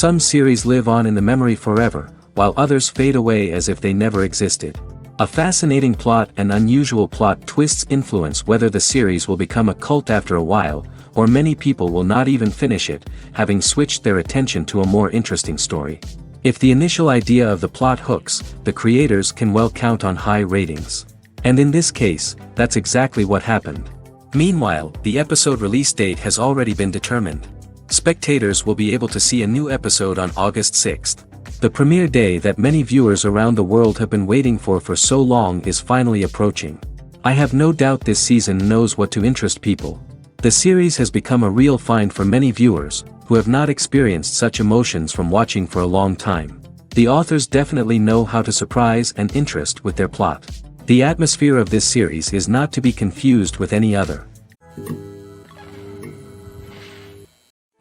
Some series live on in the memory forever, while others fade away as if they never existed. A fascinating plot and unusual plot twists influence whether the series will become a cult after a while, or many people will not even finish it, having switched their attention to a more interesting story. If the initial idea of the plot hooks, the creators can well count on high ratings. And in this case, that's exactly what happened. Meanwhile, the episode release date has already been determined. Spectators will be able to see a new episode on August 6th. The premiere day that many viewers around the world have been waiting for so long is finally approaching. I have no doubt this season knows what to interest people. The series has become a real find for many viewers, who have not experienced such emotions from watching for a long time. The authors definitely know how to surprise and interest with their plot. The atmosphere of this series is not to be confused with any other.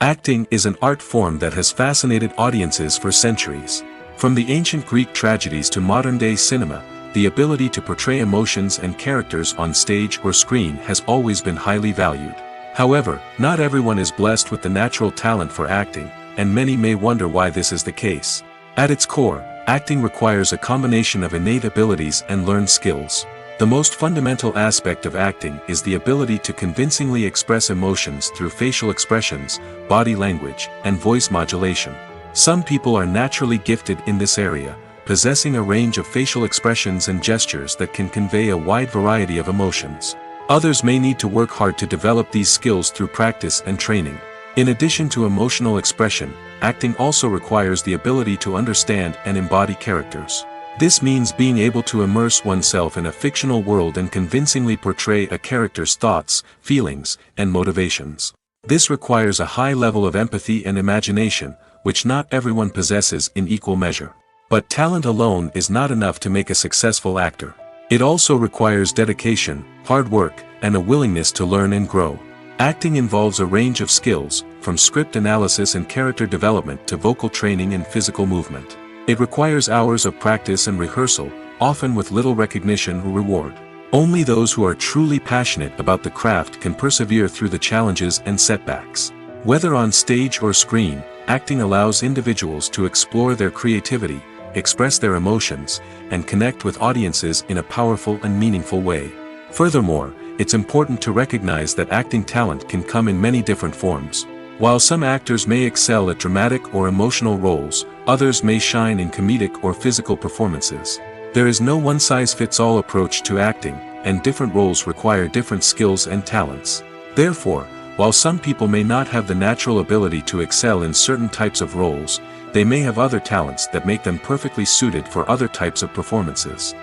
Acting is an art form that has fascinated audiences for centuries. From the ancient Greek tragedies to modern-day cinema, the ability to portray emotions and characters on stage or screen has always been highly valued. However, not everyone is blessed with the natural talent for acting, and many may wonder why this is the case. At its core, acting requires a combination of innate abilities and learned skills. The most fundamental aspect of acting is the ability to convincingly express emotions through facial expressions, body language, and voice modulation. Some people are naturally gifted in this area, possessing a range of facial expressions and gestures that can convey a wide variety of emotions. Others may need to work hard to develop these skills through practice and training. In addition to emotional expression, acting also requires the ability to understand and embody characters. This means being able to immerse oneself in a fictional world and convincingly portray a character's thoughts, feelings, and motivations. This requires a high level of empathy and imagination, which not everyone possesses in equal measure. But talent alone is not enough to make a successful actor. It also requires dedication, hard work, and a willingness to learn and grow. Acting involves a range of skills, from script analysis and character development to vocal training and physical movement. It requires hours of practice and rehearsal, often with little recognition or reward. Only those who are truly passionate about the craft can persevere through the challenges and setbacks. Whether on stage or screen, acting allows individuals to explore their creativity, express their emotions, and connect with audiences in a powerful and meaningful way. Furthermore, it's important to recognize that acting talent can come in many different forms. While some actors may excel at dramatic or emotional roles, others may shine in comedic or physical performances. There is no one-size-fits-all approach to acting, and different roles require different skills and talents. Therefore, while some people may not have the natural ability to excel in certain types of roles, they may have other talents that make them perfectly suited for other types of performances.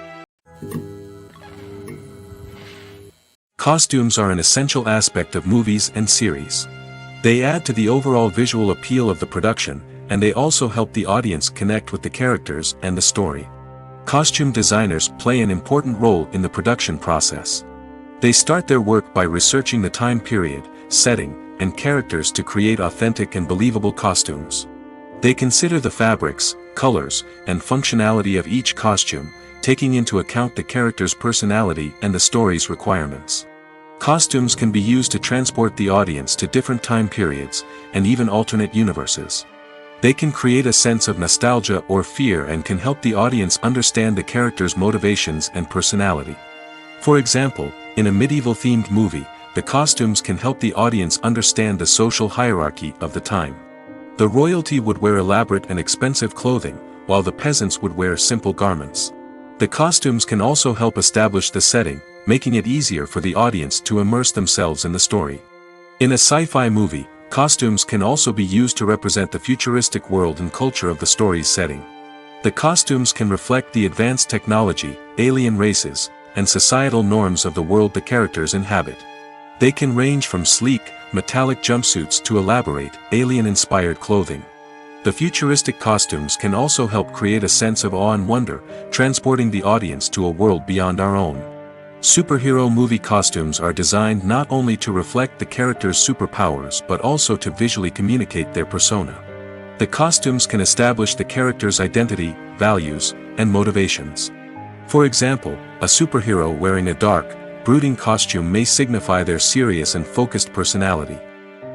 Costumes are an essential aspect of movies and series. They add to the overall visual appeal of the production, and they also help the audience connect with the characters and the story. Costume designers play an important role in the production process. They start their work by researching the time period, setting, and characters to create authentic and believable costumes. They consider the fabrics, colors, and functionality of each costume, taking into account the character's personality and the story's requirements. Costumes can be used to transport the audience to different time periods, and even alternate universes. They can create a sense of nostalgia or fear and can help the audience understand the character's motivations and personality. For example, in a medieval-themed movie, the costumes can help the audience understand the social hierarchy of the time. The royalty would wear elaborate and expensive clothing, while the peasants would wear simple garments. The costumes can also help establish the setting, making it easier for the audience to immerse themselves in the story. In a sci-fi movie, costumes can also be used to represent the futuristic world and culture of the story's setting. The costumes can reflect the advanced technology, alien races, and societal norms of the world the characters inhabit. They can range from sleek, metallic jumpsuits to elaborate, alien-inspired clothing. The futuristic costumes can also help create a sense of awe and wonder, transporting the audience to a world beyond our own. Superhero movie costumes are designed not only to reflect the character's superpowers but also to visually communicate their persona. The costumes can establish the character's identity, values, and motivations. For example, a superhero wearing a dark, brooding costume may signify their serious and focused personality.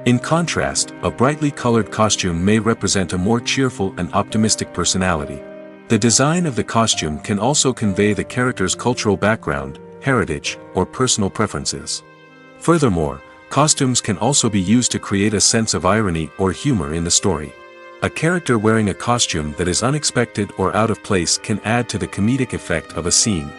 In contrast, a brightly colored costume may represent a more cheerful and optimistic personality. The design of the costume can also convey the character's cultural background, heritage, or personal preferences. Furthermore, costumes can also be used to create a sense of irony or humor in the story. A character wearing a costume that is unexpected or out of place can add to the comedic effect of a scene.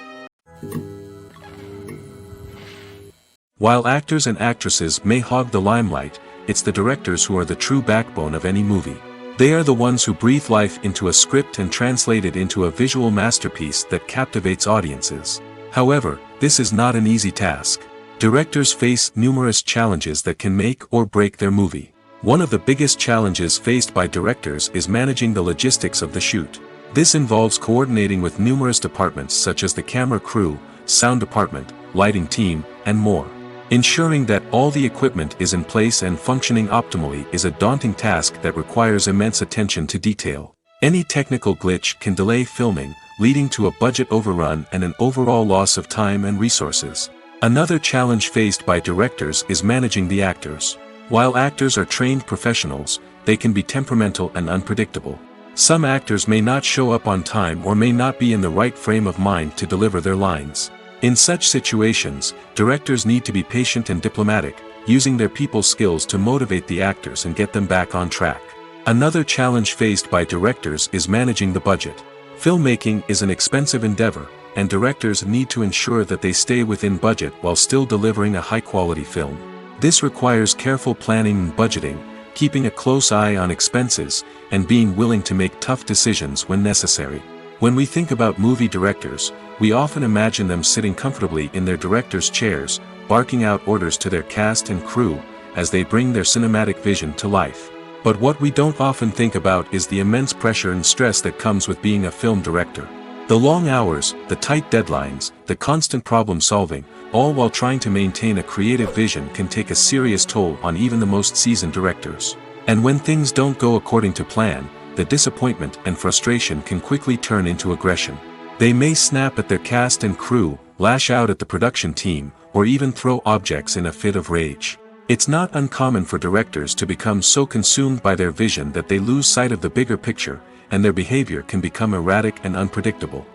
While actors and actresses may hog the limelight, it's the directors who are the true backbone of any movie. They are the ones who breathe life into a script and translate it into a visual masterpiece that captivates audiences. However, this is not an easy task. Directors face numerous challenges that can make or break their movie. One of the biggest challenges faced by directors is managing the logistics of the shoot. This involves coordinating with numerous departments such as the camera crew, sound department, lighting team, and more. Ensuring that all the equipment is in place and functioning optimally is a daunting task that requires immense attention to detail. Any technical glitch can delay filming, leading to a budget overrun and an overall loss of time and resources. Another challenge faced by directors is managing the actors. While actors are trained professionals, they can be temperamental and unpredictable. Some actors may not show up on time or may not be in the right frame of mind to deliver their lines. In such situations, directors need to be patient and diplomatic, using their people skills to motivate the actors and get them back on track. Another challenge faced by directors is managing the budget. Filmmaking is an expensive endeavor, and directors need to ensure that they stay within budget while still delivering a high-quality film. This requires careful planning and budgeting, keeping a close eye on expenses, and being willing to make tough decisions when necessary. When we think about movie directors, we often imagine them sitting comfortably in their director's chairs, barking out orders to their cast and crew, as they bring their cinematic vision to life. But what we don't often think about is the immense pressure and stress that comes with being a film director. The long hours, the tight deadlines, the constant problem solving, all while trying to maintain a creative vision can take a serious toll on even the most seasoned directors. And when things don't go according to plan, the disappointment and frustration can quickly turn into aggression. They may snap at their cast and crew, lash out at the production team, or even throw objects in a fit of rage. It's not uncommon for directors to become so consumed by their vision that they lose sight of the bigger picture, and their behavior can become erratic and unpredictable.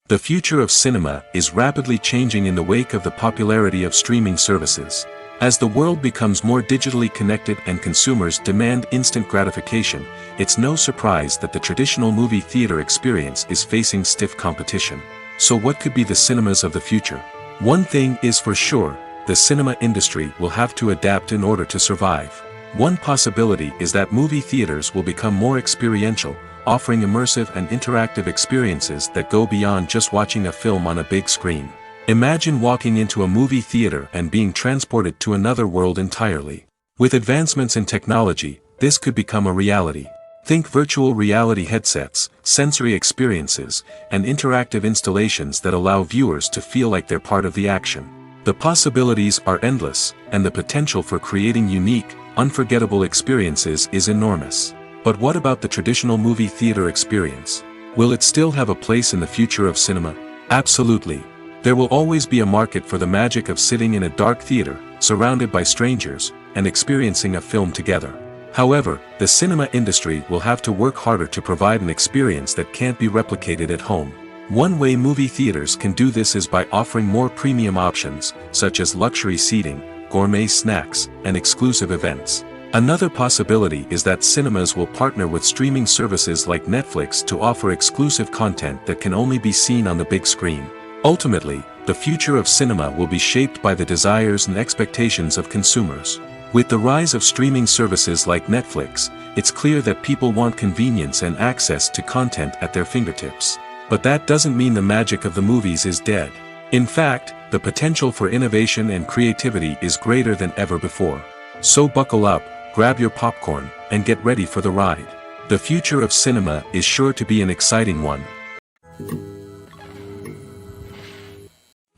The future of cinema is rapidly changing in the wake of the popularity of streaming services. As the world becomes more digitally connected and consumers demand instant gratification, it's no surprise that the traditional movie theater experience is facing stiff competition. So what could be the cinemas of the future? One thing is for sure, the cinema industry will have to adapt in order to survive. One possibility is that movie theaters will become more experiential, offering immersive and interactive experiences that go beyond just watching a film on a big screen. Imagine walking into a movie theater and being transported to another world entirely. With advancements in technology, this could become a reality. Think virtual reality headsets, sensory experiences, and interactive installations that allow viewers to feel like they're part of the action. The possibilities are endless, and the potential for creating unique, unforgettable experiences is enormous. But what about the traditional movie theater experience? Will it still have a place in the future of cinema? Absolutely. There will always be a market for the magic of sitting in a dark theater, surrounded by strangers, and experiencing a film together. However, the cinema industry will have to work harder to provide an experience that can't be replicated at home. One way movie theaters can do this is by offering more premium options, such as luxury seating, gourmet snacks, and exclusive events. Another possibility is that cinemas will partner with streaming services like Netflix to offer exclusive content that can only be seen on the big screen. Ultimately, the future of cinema will be shaped by the desires and expectations of consumers. With the rise of streaming services like Netflix, it's clear that people want convenience and access to content at their fingertips. But that doesn't mean the magic of the movies is dead. In fact, the potential for innovation and creativity is greater than ever before. So buckle up, grab your popcorn, and get ready for the ride. The future of cinema is sure to be an exciting one.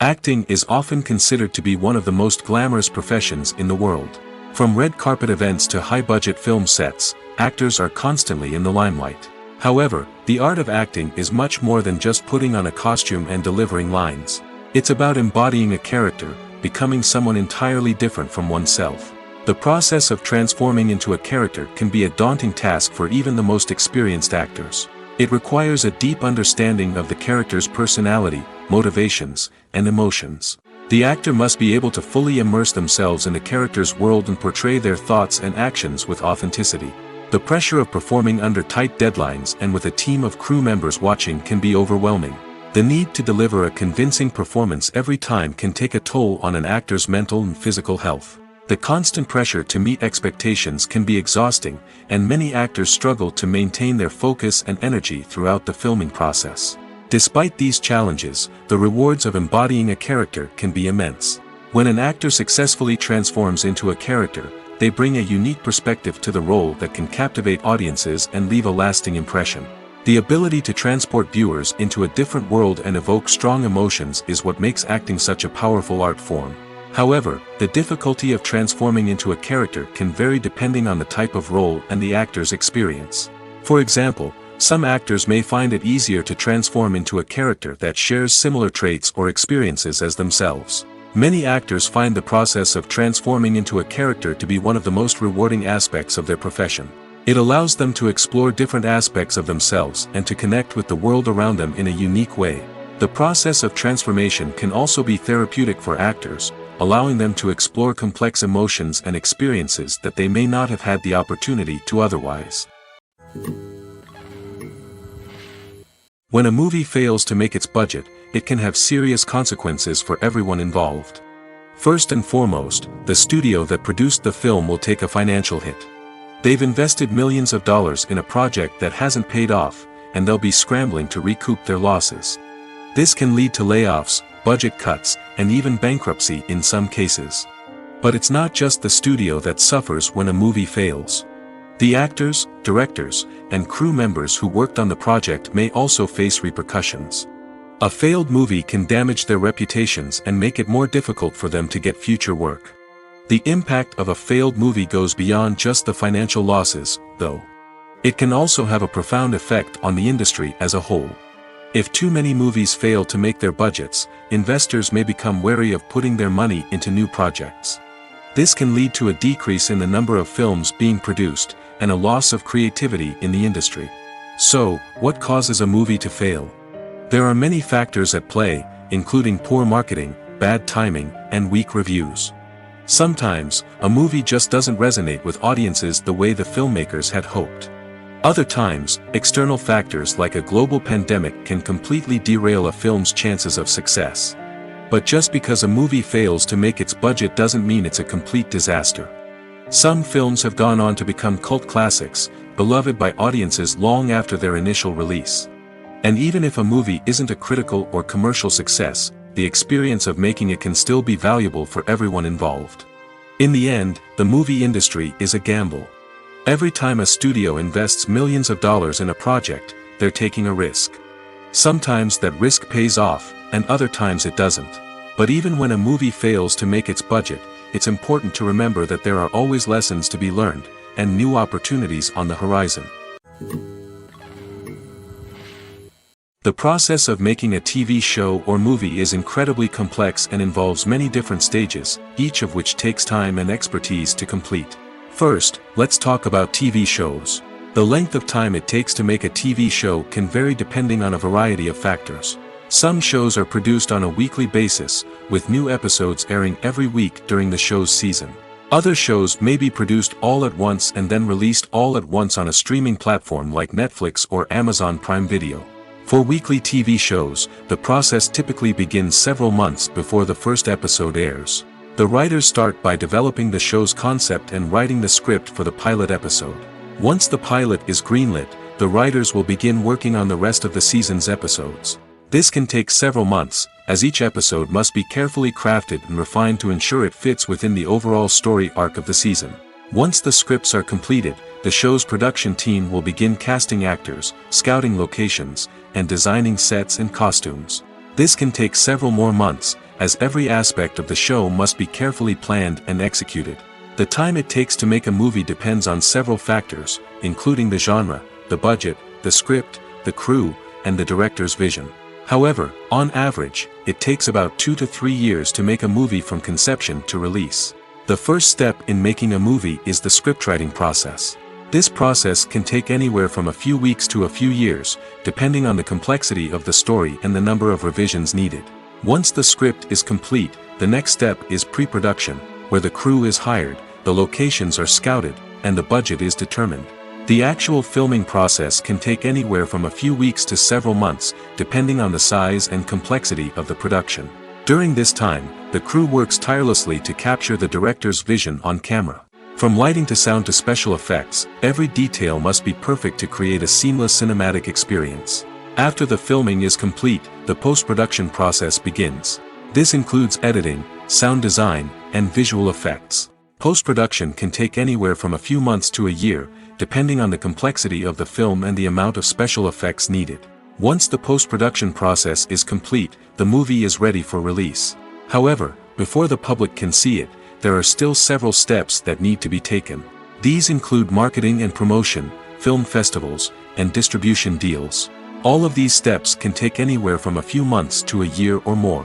Acting is often considered to be one of the most glamorous professions in the world. From red carpet events to high-budget film sets, actors are constantly in the limelight. However, the art of acting is much more than just putting on a costume and delivering lines. It's about embodying a character, becoming someone entirely different from oneself. The process of transforming into a character can be a daunting task for even the most experienced actors. It requires a deep understanding of the character's personality, motivations, and emotions. The actor must be able to fully immerse themselves in the character's world and portray their thoughts and actions with authenticity. The pressure of performing under tight deadlines and with a team of crew members watching can be overwhelming. The need to deliver a convincing performance every time can take a toll on an actor's mental and physical health. The constant pressure to meet expectations can be exhausting, and many actors struggle to maintain their focus and energy throughout the filming process. Despite these challenges, the rewards of embodying a character can be immense. When an actor successfully transforms into a character, they bring a unique perspective to the role that can captivate audiences and leave a lasting impression. The ability to transport viewers into a different world and evoke strong emotions is what makes acting such a powerful art form. However, the difficulty of transforming into a character can vary depending on the type of role and the actor's experience. For example, some actors may find it easier to transform into a character that shares similar traits or experiences as themselves. Many actors find the process of transforming into a character to be one of the most rewarding aspects of their profession. It allows them to explore different aspects of themselves and to connect with the world around them in a unique way. The process of transformation can also be therapeutic for actors, allowing them to explore complex emotions and experiences that they may not have had the opportunity to otherwise. When a movie fails to make its budget, it can have serious consequences for everyone involved. First and foremost, the studio that produced the film will take a financial hit. They've invested millions of dollars in a project that hasn't paid off, and they'll be scrambling to recoup their losses. This can lead to layoffs, budget cuts, and even bankruptcy in some cases. But it's not just the studio that suffers when a movie fails. The actors, directors, and crew members who worked on the project may also face repercussions. A failed movie can damage their reputations and make it more difficult for them to get future work. The impact of a failed movie goes beyond just the financial losses, though. It can also have a profound effect on the industry as a whole. If too many movies fail to make their budgets, investors may become wary of putting their money into new projects. This can lead to a decrease in the number of films being produced, and a loss of creativity in the industry. So, what causes a movie to fail? There are many factors at play, including poor marketing, bad timing, and weak reviews. Sometimes, a movie just doesn't resonate with audiences the way the filmmakers had hoped. Other times, external factors like a global pandemic can completely derail a film's chances of success. But just because a movie fails to make its budget doesn't mean it's a complete disaster. Some films have gone on to become cult classics, beloved by audiences long after their initial release. And even if a movie isn't a critical or commercial success, the experience of making it can still be valuable for everyone involved. In the end, the movie industry is a gamble. Every time a studio invests millions of dollars in a project, they're taking a risk. Sometimes that risk pays off, and other times it doesn't. But even when a movie fails to make its budget, it's important to remember that there are always lessons to be learned, and new opportunities on the horizon. The process of making a TV show or movie is incredibly complex and involves many different stages, each of which takes time and expertise to complete. First, let's talk about TV shows. The length of time it takes to make a TV show can vary depending on a variety of factors. Some shows are produced on a weekly basis, with new episodes airing every week during the show's season. Other shows may be produced all at once and then released all at once on a streaming platform like Netflix or Amazon Prime Video. For weekly TV shows, the process typically begins several months before the first episode airs. The writers start by developing the show's concept and writing the script for the pilot episode. Once the pilot is greenlit, the writers will begin working on the rest of the season's episodes. This can take several months, as each episode must be carefully crafted and refined to ensure it fits within the overall story arc of the season. Once the scripts are completed, the show's production team will begin casting actors, scouting locations, and designing sets and costumes. This can take several more months, as every aspect of the show must be carefully planned and executed. The time it takes to make a movie depends on several factors, including the genre, the budget, the script, the crew, and the director's vision. However, on average, it takes about 2 to 3 years to make a movie from conception to release. The first step in making a movie is the scriptwriting process. This process can take anywhere from a few weeks to a few years, depending on the complexity of the story and the number of revisions needed. Once the script is complete, the next step is pre-production, where the crew is hired, the locations are scouted, and the budget is determined. The actual filming process can take anywhere from a few weeks to several months, depending on the size and complexity of the production. During this time, the crew works tirelessly to capture the director's vision on camera. From lighting to sound to special effects, every detail must be perfect to create a seamless cinematic experience. After the filming is complete, the post-production process begins. This includes editing, sound design, and visual effects. Post-production can take anywhere from a few months to a year, depending on the complexity of the film and the amount of special effects needed. Once the post-production process is complete, the movie is ready for release. However, before the public can see it, there are still several steps that need to be taken. These include marketing and promotion, film festivals, and distribution deals. All of these steps can take anywhere from a few months to a year or more.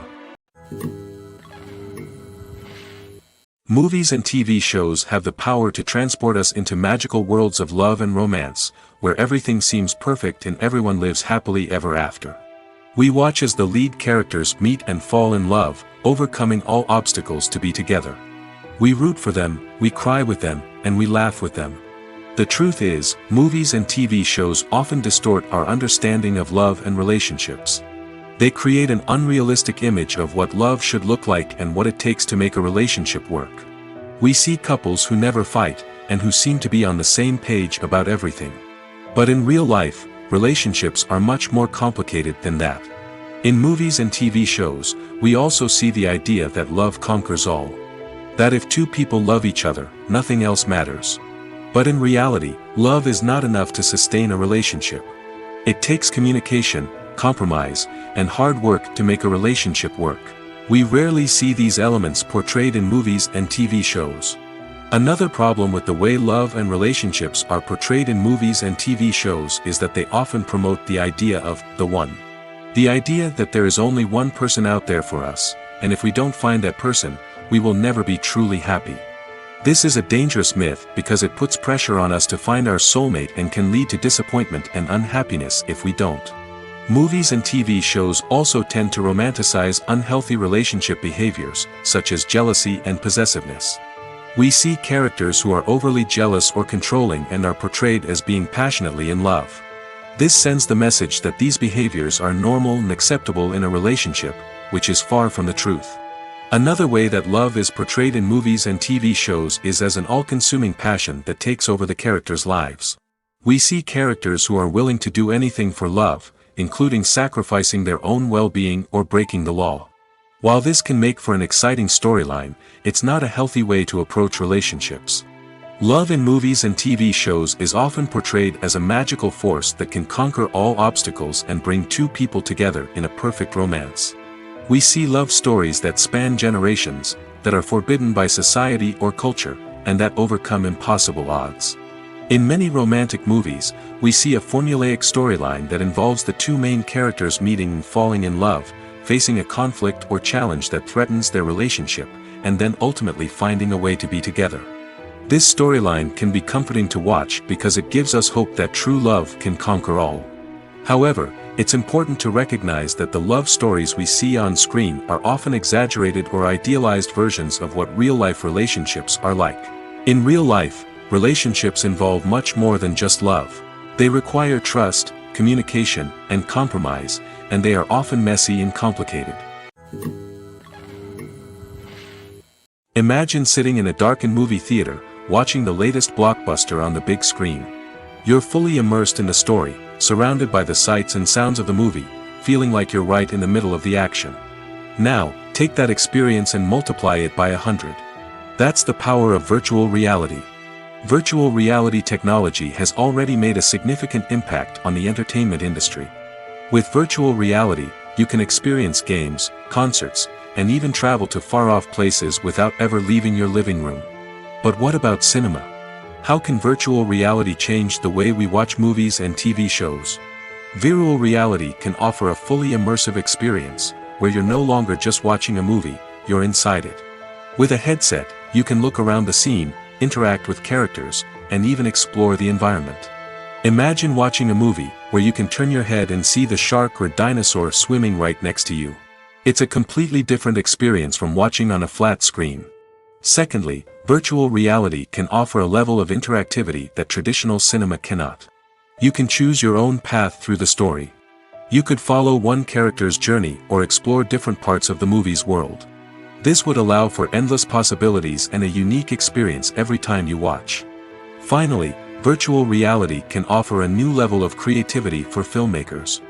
Movies and TV shows have the power to transport us into magical worlds of love and romance, where everything seems perfect and everyone lives happily ever after. We watch as the lead characters meet and fall in love, overcoming all obstacles to be together. We root for them, we cry with them, and we laugh with them. The truth is, movies and TV shows often distort our understanding of love and relationships. They create an unrealistic image of what love should look like and what it takes to make a relationship work. We see couples who never fight, and who seem to be on the same page about everything. But in real life, relationships are much more complicated than that. In movies and TV shows, we also see the idea that love conquers all. That if two people love each other, nothing else matters. But in reality, love is not enough to sustain a relationship. It takes communication, compromise, and hard work to make a relationship work. We rarely see these elements portrayed in movies and TV shows. Another problem with the way love and relationships are portrayed in movies and TV shows is that they often promote the idea of the one. The idea that there is only one person out there for us, and if we don't find that person, we will never be truly happy. This is a dangerous myth because it puts pressure on us to find our soulmate and can lead to disappointment and unhappiness if we don't. Movies and TV shows also tend to romanticize unhealthy relationship behaviors, such as jealousy and possessiveness. We see characters who are overly jealous or controlling and are portrayed as being passionately in love. This sends the message that these behaviors are normal and acceptable in a relationship, which is far from the truth. Another way that love is portrayed in movies and TV shows is as an all-consuming passion that takes over the characters' lives. We see characters who are willing to do anything for love, including sacrificing their own well-being or breaking the law. While this can make for an exciting storyline, it's not a healthy way to approach relationships. Love in movies and TV shows is often portrayed as a magical force that can conquer all obstacles and bring two people together in a perfect romance. We see love stories that span generations, that are forbidden by society or culture, and that overcome impossible odds. In many romantic movies, we see a formulaic storyline that involves the two main characters meeting and falling in love, facing a conflict or challenge that threatens their relationship, and then ultimately finding a way to be together. This storyline can be comforting to watch because it gives us hope that true love can conquer all. However, it's important to recognize that the love stories we see on screen are often exaggerated or idealized versions of what real-life relationships are like. In real life, relationships involve much more than just love. They require trust, communication, and compromise, and they are often messy and complicated. Imagine sitting in a darkened movie theater, watching the latest blockbuster on the big screen. You're fully immersed in the story, surrounded by the sights and sounds of the movie, feeling like you're right in the middle of the action. Now, take that experience and multiply it by 100. That's the power of virtual reality. Virtual reality technology has already made a significant impact on the entertainment industry. With virtual reality, you can experience games, concerts, and even travel to far-off places without ever leaving your living room. But what about cinema? How can virtual reality change the way we watch movies and TV shows? Virtual reality can offer a fully immersive experience, where you're no longer just watching a movie, you're inside it. With a headset, you can look around the scene, interact with characters, and even explore the environment. Imagine watching a movie, where you can turn your head and see the shark or dinosaur swimming right next to you. It's a completely different experience from watching on a flat screen. Secondly, virtual reality can offer a level of interactivity that traditional cinema cannot. You can choose your own path through the story. You could follow one character's journey or explore different parts of the movie's world. This would allow for endless possibilities and a unique experience every time you watch. Finally, virtual reality can offer a new level of creativity for filmmakers.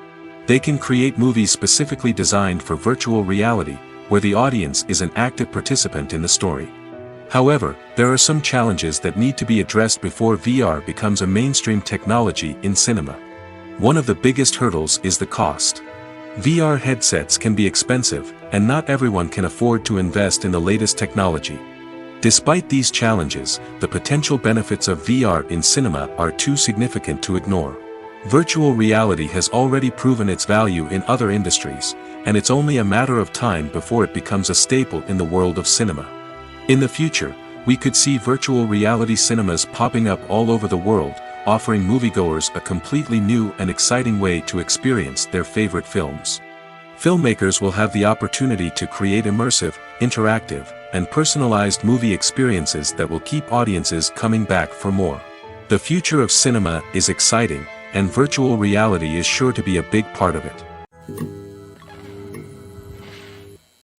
They can create movies specifically designed for virtual reality, where the audience is an active participant in the story. However, there are some challenges that need to be addressed before VR becomes a mainstream technology in cinema. One of the biggest hurdles is the cost. VR headsets can be expensive, and not everyone can afford to invest in the latest technology. Despite these challenges, the potential benefits of VR in cinema are too significant to ignore. Virtual reality has already proven its value in other industries, and it's only a matter of time before it becomes a staple in the world of cinema. In the future, we could see virtual reality cinemas popping up all over the world, offering moviegoers a completely new and exciting way to experience their favorite films. Filmmakers will have the opportunity to create immersive, interactive, and personalized movie experiences that will keep audiences coming back for more. The future of cinema is exciting, and virtual reality is sure to be a big part of it.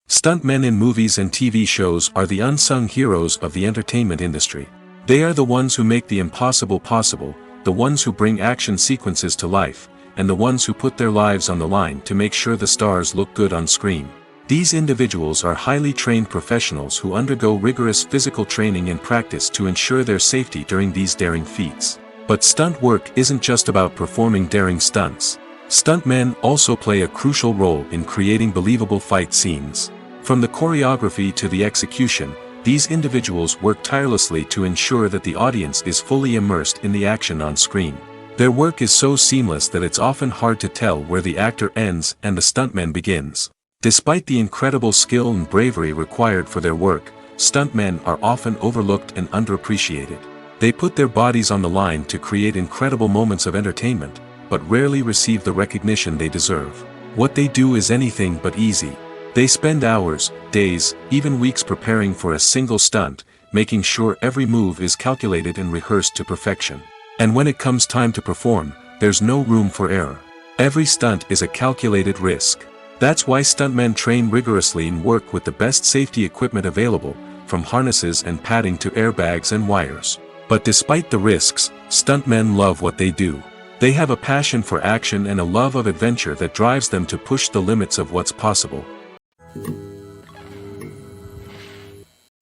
Stuntmen in movies and TV shows are the unsung heroes of the entertainment industry. They are the ones who make the impossible possible, the ones who bring action sequences to life, and the ones who put their lives on the line to make sure the stars look good on screen. These individuals are highly trained professionals who undergo rigorous physical training and practice to ensure their safety during these daring feats. But stunt work isn't just about performing daring stunts. Stuntmen also play a crucial role in creating believable fight scenes. From the choreography to the execution, these individuals work tirelessly to ensure that the audience is fully immersed in the action on screen. Their work is so seamless that it's often hard to tell where the actor ends and the stuntman begins. Despite the incredible skill and bravery required for their work, stuntmen are often overlooked and underappreciated. They put their bodies on the line to create incredible moments of entertainment, but rarely receive the recognition they deserve. What they do is anything but easy. They spend hours, days, even weeks preparing for a single stunt, making sure every move is calculated and rehearsed to perfection. And when it comes time to perform, there's no room for error. Every stunt is a calculated risk. That's why stuntmen train rigorously and work with the best safety equipment available, from harnesses and padding to airbags and wires. But despite the risks, stuntmen love what they do. They have a passion for action and a love of adventure that drives them to push the limits of what's possible.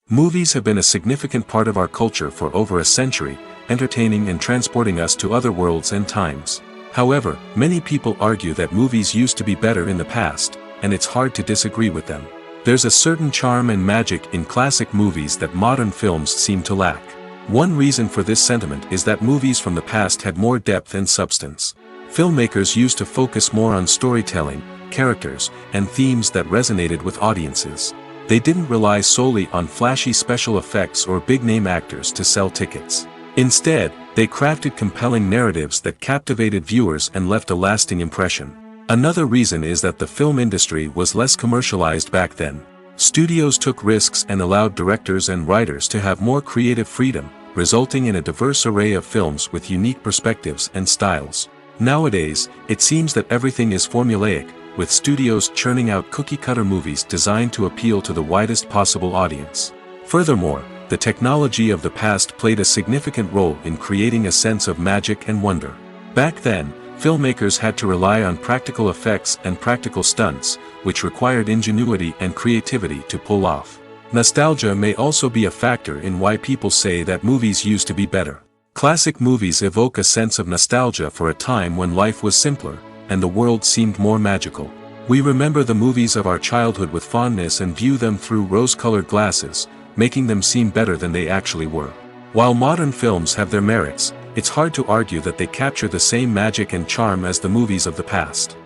Movies have been a significant part of our culture for over a century, entertaining and transporting us to other worlds and times. However, many people argue that movies used to be better in the past, and it's hard to disagree with them. There's a certain charm and magic in classic movies that modern films seem to lack. One reason for this sentiment is that movies from the past had more depth and substance. Filmmakers used to focus more on storytelling, characters, and themes that resonated with audiences. They didn't rely solely on flashy special effects or big-name actors to sell tickets. Instead, they crafted compelling narratives that captivated viewers and left a lasting impression. Another reason is that the film industry was less commercialized back then. Studios took risks and allowed directors and writers to have more creative freedom, resulting in a diverse array of films with unique perspectives and styles. Nowadays, it seems that everything is formulaic, with studios churning out cookie-cutter movies designed to appeal to the widest possible audience. Furthermore, the technology of the past played a significant role in creating a sense of magic and wonder. Back then, filmmakers had to rely on practical effects and practical stunts, which required ingenuity and creativity to pull off. Nostalgia may also be a factor in why people say that movies used to be better. Classic movies evoke a sense of nostalgia for a time when life was simpler, and the world seemed more magical. We remember the movies of our childhood with fondness and view them through rose-colored glasses, making them seem better than they actually were. While modern films have their merits, it's hard to argue that they capture the same magic and charm as the movies of the past.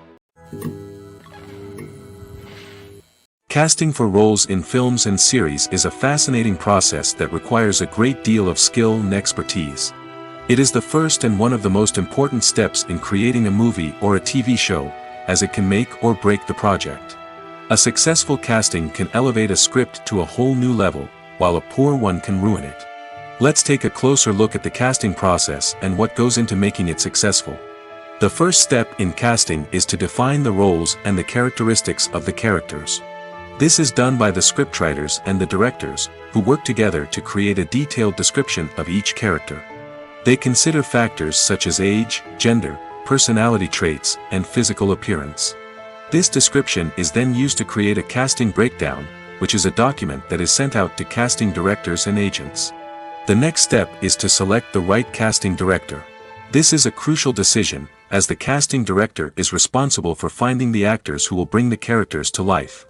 Casting for roles in films and series is a fascinating process that requires a great deal of skill and expertise. It is the first and one of the most important steps in creating a movie or a TV show, as it can make or break the project. A successful casting can elevate a script to a whole new level, while a poor one can ruin it. Let's take a closer look at the casting process and what goes into making it successful. The first step in casting is to define the roles and the characteristics of the characters. This is done by the scriptwriters and the directors, who work together to create a detailed description of each character. They consider factors such as age, gender, personality traits, and physical appearance. This description is then used to create a casting breakdown, which is a document that is sent out to casting directors and agents. The next step is to select the right casting director. This is a crucial decision, as the casting director is responsible for finding the actors who will bring the characters to life.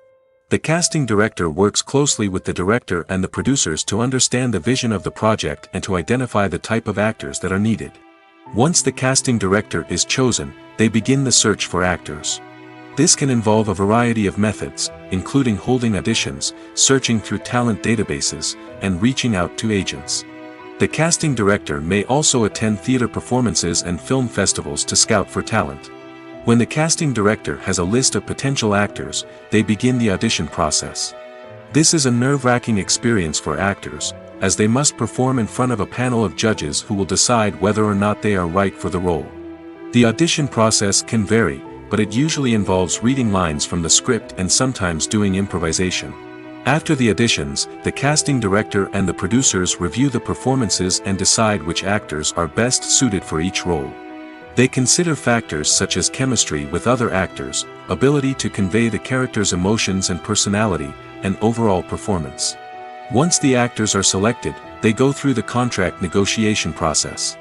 The casting director works closely with the director and the producers to understand the vision of the project and to identify the type of actors that are needed. Once the casting director is chosen, they begin the search for actors. This can involve a variety of methods, including holding auditions, searching through talent databases, and reaching out to agents. The casting director may also attend theater performances and film festivals to scout for talent. When the casting director has a list of potential actors, they begin the audition process. This is a nerve-wracking experience for actors, as they must perform in front of a panel of judges who will decide whether or not they are right for the role. The audition process can vary, but it usually involves reading lines from the script and sometimes doing improvisation. After the auditions, the casting director and the producers review the performances and decide which actors are best suited for each role. They consider factors such as chemistry with other actors, ability to convey the character's emotions and personality, and overall performance. Once the actors are selected, they go through the contract negotiation process.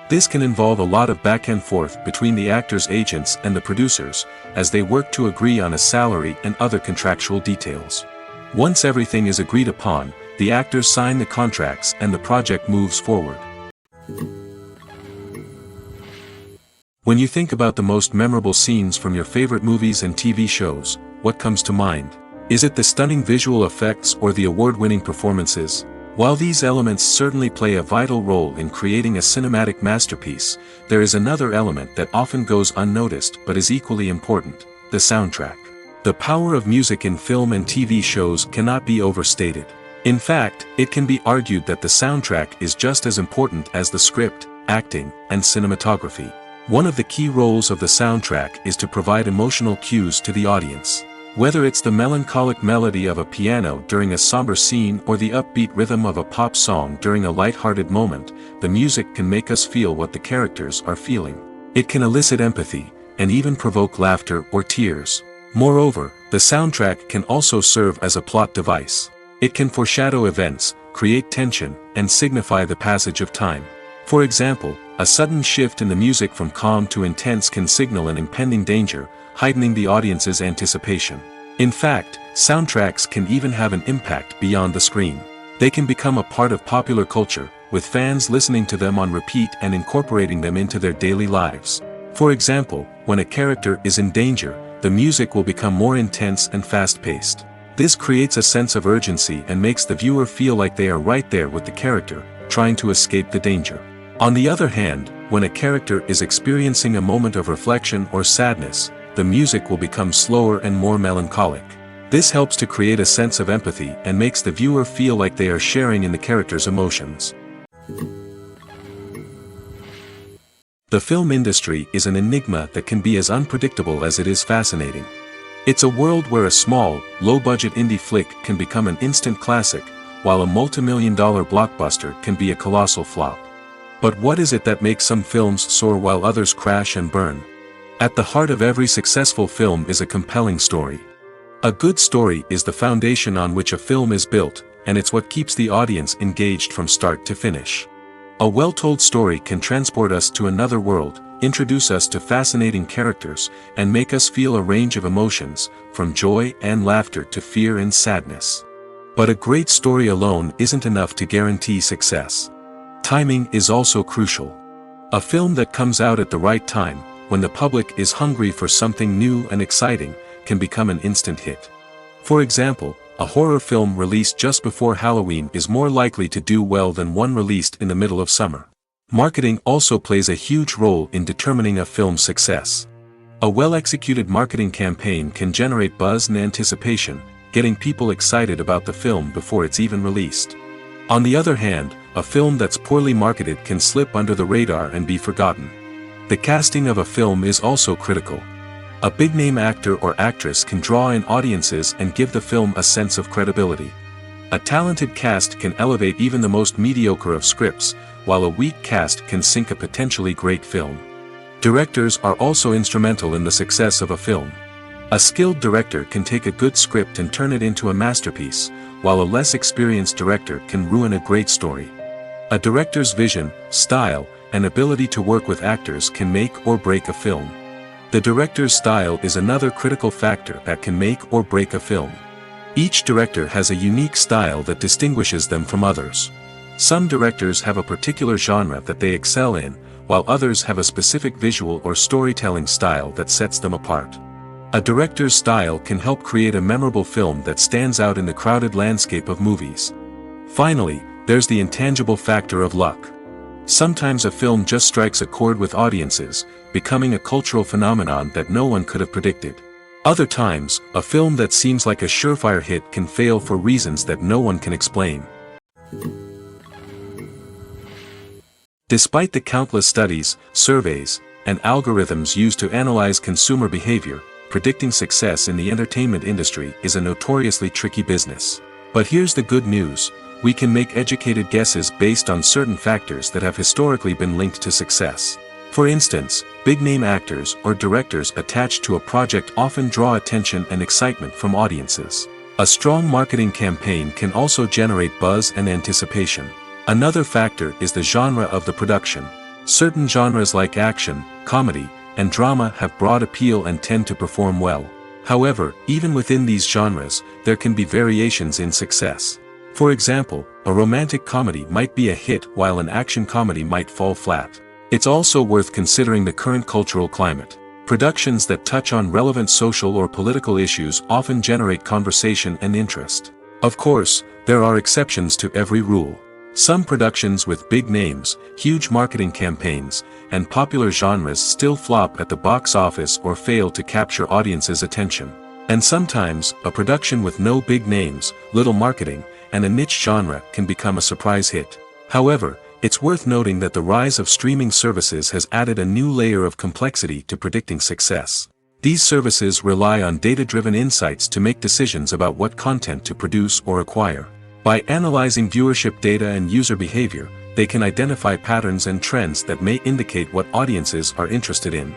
This can involve a lot of back and forth between the actors' agents and the producers, as they work to agree on a salary and other contractual details. Once everything is agreed upon, the actors sign the contracts and the project moves forward. When you think about the most memorable scenes from your favorite movies and TV shows, what comes to mind? Is it the stunning visual effects or the award-winning performances? While these elements certainly play a vital role in creating a cinematic masterpiece, there is another element that often goes unnoticed but is equally important: the soundtrack. The power of music in film and TV shows cannot be overstated. In fact, it can be argued that the soundtrack is just as important as the script, acting, and cinematography. One of the key roles of the soundtrack is to provide emotional cues to the audience. Whether it's the melancholic melody of a piano during a somber scene or the upbeat rhythm of a pop song during a light-hearted moment, the music can make us feel what the characters are feeling. It can elicit empathy, and even provoke laughter or tears. Moreover, the soundtrack can also serve as a plot device. It can foreshadow events, create tension, and signify the passage of time. For example, a sudden shift in the music from calm to intense can signal an impending danger, heightening the audience's anticipation. In fact, soundtracks can even have an impact beyond the screen. They can become a part of popular culture, with fans listening to them on repeat and incorporating them into their daily lives. For example, when a character is in danger, the music will become more intense and fast-paced. This creates a sense of urgency and makes the viewer feel like they are right there with the character, trying to escape the danger. On the other hand, when a character is experiencing a moment of reflection or sadness, the music will become slower and more melancholic. This helps to create a sense of empathy and makes the viewer feel like they are sharing in the character's emotions. The film industry is an enigma that can be as unpredictable as it is fascinating. It's a world where a small, low-budget indie flick can become an instant classic, while a multi-million-dollar blockbuster can be a colossal flop. But what is it that makes some films soar while others crash and burn? At the heart of every successful film is a compelling story. A good story is the foundation on which a film is built, and it's what keeps the audience engaged from start to finish. A well-told story can transport us to another world, introduce us to fascinating characters, and make us feel a range of emotions, from joy and laughter to fear and sadness. But a great story alone isn't enough to guarantee success. Timing is also crucial. A film that comes out at the right time, when the public is hungry for something new and exciting, can become an instant hit. For example, a horror film released just before Halloween is more likely to do well than one released in the middle of summer. Marketing also plays a huge role in determining a film's success. A well-executed marketing campaign can generate buzz and anticipation, getting people excited about the film before it's even released. On the other hand, a film that's poorly marketed can slip under the radar and be forgotten. The casting of a film is also critical. A big-name actor or actress can draw in audiences and give the film a sense of credibility. A talented cast can elevate even the most mediocre of scripts, while a weak cast can sink a potentially great film. Directors are also instrumental in the success of a film. A skilled director can take a good script and turn it into a masterpiece, while a less experienced director can ruin a great story. A director's vision, style, and ability to work with actors can make or break a film. The director's style is another critical factor that can make or break a film. Each director has a unique style that distinguishes them from others. Some directors have a particular genre that they excel in, while others have a specific visual or storytelling style that sets them apart. A director's style can help create a memorable film that stands out in the crowded landscape of movies. Finally, there's the intangible factor of luck. Sometimes a film just strikes a chord with audiences, becoming a cultural phenomenon that no one could have predicted. Other times, a film that seems like a surefire hit can fail for reasons that no one can explain. Despite the countless studies, surveys, and algorithms used to analyze consumer behavior, predicting success in the entertainment industry is a notoriously tricky business. But here's the good news: we can make educated guesses based on certain factors that have historically been linked to success. For instance, big-name actors or directors attached to a project often draw attention and excitement from audiences. A strong marketing campaign can also generate buzz and anticipation. Another factor is the genre of the production. Certain genres like action, comedy, and drama have broad appeal and tend to perform well. However, even within these genres, there can be variations in success. For example, a romantic comedy might be a hit while an action comedy might fall flat. It's also worth considering the current cultural climate. Productions that touch on relevant social or political issues often generate conversation and interest. Of course, there are exceptions to every rule. Some productions with big names, huge marketing campaigns, and popular genres still flop at the box office or fail to capture audiences' attention. And sometimes, a production with no big names, little marketing, and a niche genre can become a surprise hit. However, it's worth noting that the rise of streaming services has added a new layer of complexity to predicting success. These services rely on data-driven insights to make decisions about what content to produce or acquire. By analyzing viewership data and user behavior, they can identify patterns and trends that may indicate what audiences are interested in.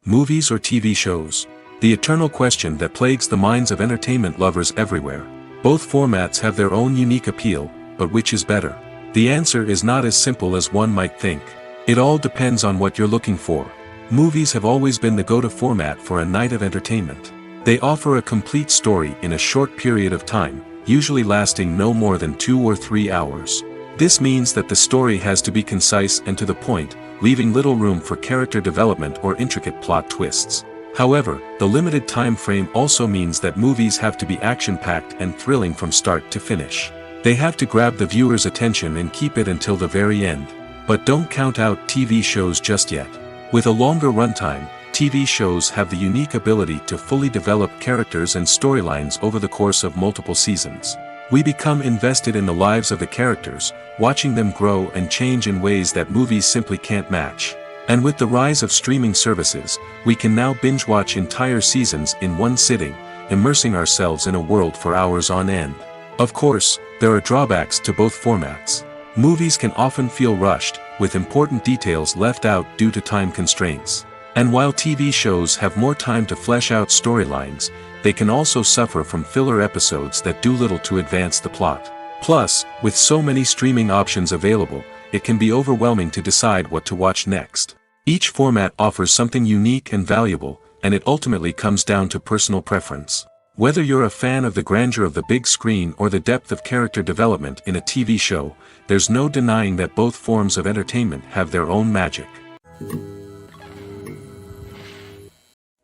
Movies or TV shows? The eternal question that plagues the minds of entertainment lovers everywhere. Both formats have their own unique appeal, but which is better? The answer is not as simple as one might think. It all depends on what you're looking for. Movies have always been the go-to format for a night of entertainment. They offer a complete story in a short period of time, usually lasting no more than 2 or 3 hours. This means that the story has to be concise and to the point, leaving little room for character development or intricate plot twists. However, the limited time frame also means that movies have to be action-packed and thrilling from start to finish. They have to grab the viewer's attention and keep it until the very end. But don't count out TV shows just yet. With a longer runtime, TV shows have the unique ability to fully develop characters and storylines over the course of multiple seasons. We become invested in the lives of the characters, watching them grow and change in ways that movies simply can't match. And with the rise of streaming services, we can now binge-watch entire seasons in one sitting, immersing ourselves in a world for hours on end. Of course, there are drawbacks to both formats. Movies can often feel rushed, with important details left out due to time constraints. And while TV shows have more time to flesh out storylines, they can also suffer from filler episodes that do little to advance the plot. Plus, with so many streaming options available, it can be overwhelming to decide what to watch next. Each format offers something unique and valuable, and it ultimately comes down to personal preference. Whether you're a fan of the grandeur of the big screen or the depth of character development in a TV show, there's no denying that both forms of entertainment have their own magic.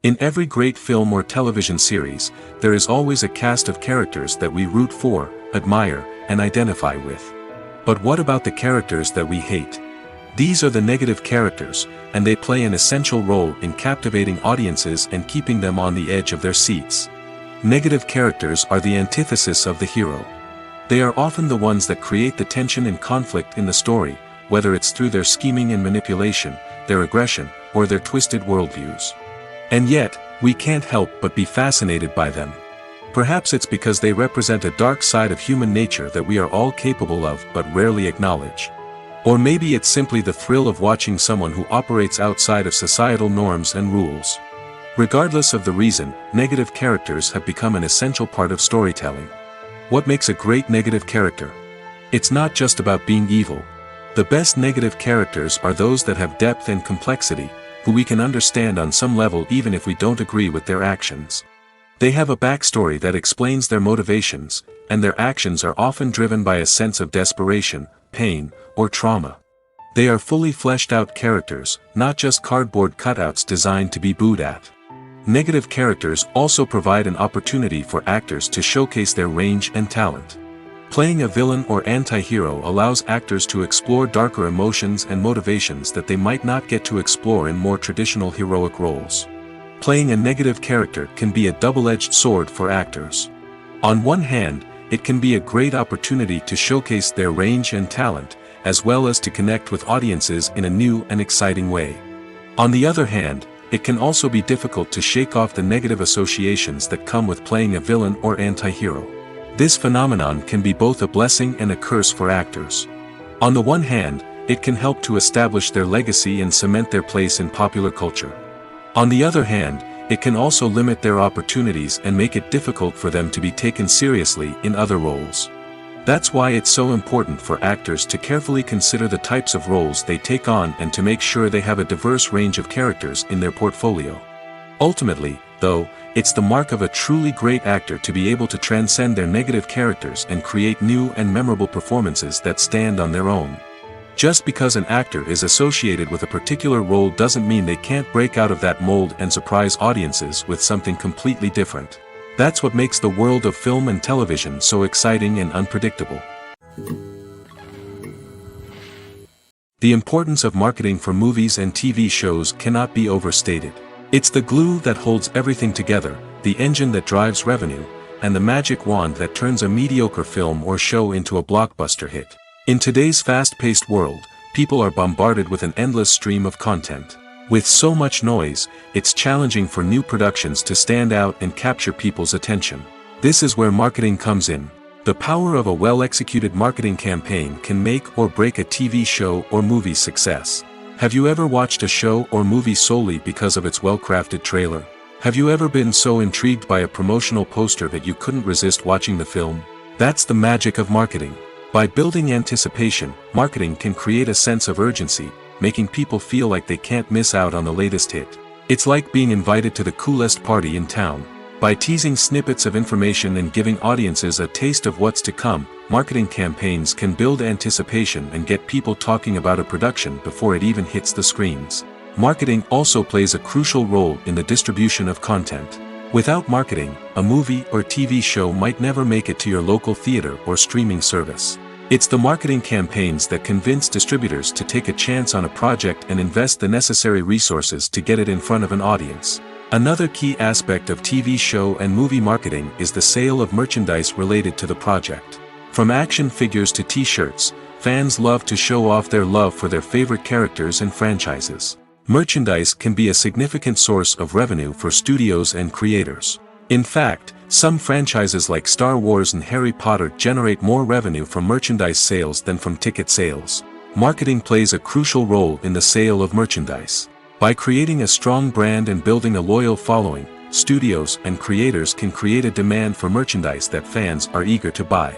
In every great film or television series, there is always a cast of characters that we root for, admire, and identify with. But what about the characters that we hate? These are the negative characters, and they play an essential role in captivating audiences and keeping them on the edge of their seats. Negative characters are the antithesis of the hero. They are often the ones that create the tension and conflict in the story, whether it's through their scheming and manipulation, their aggression, or their twisted worldviews. And yet, we can't help but be fascinated by them. Perhaps it's because they represent a dark side of human nature that we are all capable of but rarely acknowledge. Or maybe it's simply the thrill of watching someone who operates outside of societal norms and rules. Regardless of the reason, negative characters have become an essential part of storytelling. What makes a great negative character? It's not just about being evil. The best negative characters are those that have depth and complexity, who we can understand on some level even if we don't agree with their actions. They have a backstory that explains their motivations, and their actions are often driven by a sense of desperation, pain, or trauma. They are fully fleshed out characters, not just cardboard cutouts designed to be booed at. Negative characters also provide an opportunity for actors to showcase their range and talent. Playing a villain or anti-hero allows actors to explore darker emotions and motivations that they might not get to explore in more traditional heroic roles. Playing a negative character can be a double-edged sword for actors. On one hand, it can be a great opportunity to showcase their range and talent, as well as to connect with audiences in a new and exciting way. On the other hand, it can also be difficult to shake off the negative associations that come with playing a villain or anti-hero. This phenomenon can be both a blessing and a curse for actors. On the one hand, it can help to establish their legacy and cement their place in popular culture. On the other hand, it can also limit their opportunities and make it difficult for them to be taken seriously in other roles. That's why it's so important for actors to carefully consider the types of roles they take on and to make sure they have a diverse range of characters in their portfolio. Ultimately, though, it's the mark of a truly great actor to be able to transcend their negative characters and create new and memorable performances that stand on their own. Just because an actor is associated with a particular role doesn't mean they can't break out of that mold and surprise audiences with something completely different. That's what makes the world of film and television so exciting and unpredictable. The importance of marketing for movies and TV shows cannot be overstated. It's the glue that holds everything together, the engine that drives revenue, and the magic wand that turns a mediocre film or show into a blockbuster hit. In today's fast-paced world, people are bombarded with an endless stream of content. With so much noise, it's challenging for new productions to stand out and capture people's attention. This is where marketing comes in. The power of a well-executed marketing campaign can make or break a TV show or movie's success. Have you ever watched a show or movie solely because of its well-crafted trailer? Have you ever been so intrigued by a promotional poster that you couldn't resist watching the film? That's the magic of marketing. By building anticipation, marketing can create a sense of urgency, making people feel like they can't miss out on the latest hit. It's like being invited to the coolest party in town. By teasing snippets of information and giving audiences a taste of what's to come, marketing campaigns can build anticipation and get people talking about a production before it even hits the screens. marketing also plays a crucial role in the distribution of content. Without marketing, a movie or TV show might never make it to your local theater or streaming service. It's the marketing campaigns that convince distributors to take a chance on a project and invest the necessary resources to get it in front of an audience. Another key aspect of TV show and movie marketing is the sale of merchandise related to the project. From action figures to t-shirts, fans love to show off their love for their favorite characters and franchises. Merchandise can be a significant source of revenue for studios and creators. In fact, some franchises like Star Wars and Harry Potter generate more revenue from merchandise sales than from ticket sales. Marketing plays a crucial role in the sale of merchandise. By creating a strong brand and building a loyal following, studios and creators can create a demand for merchandise that fans are eager to buy.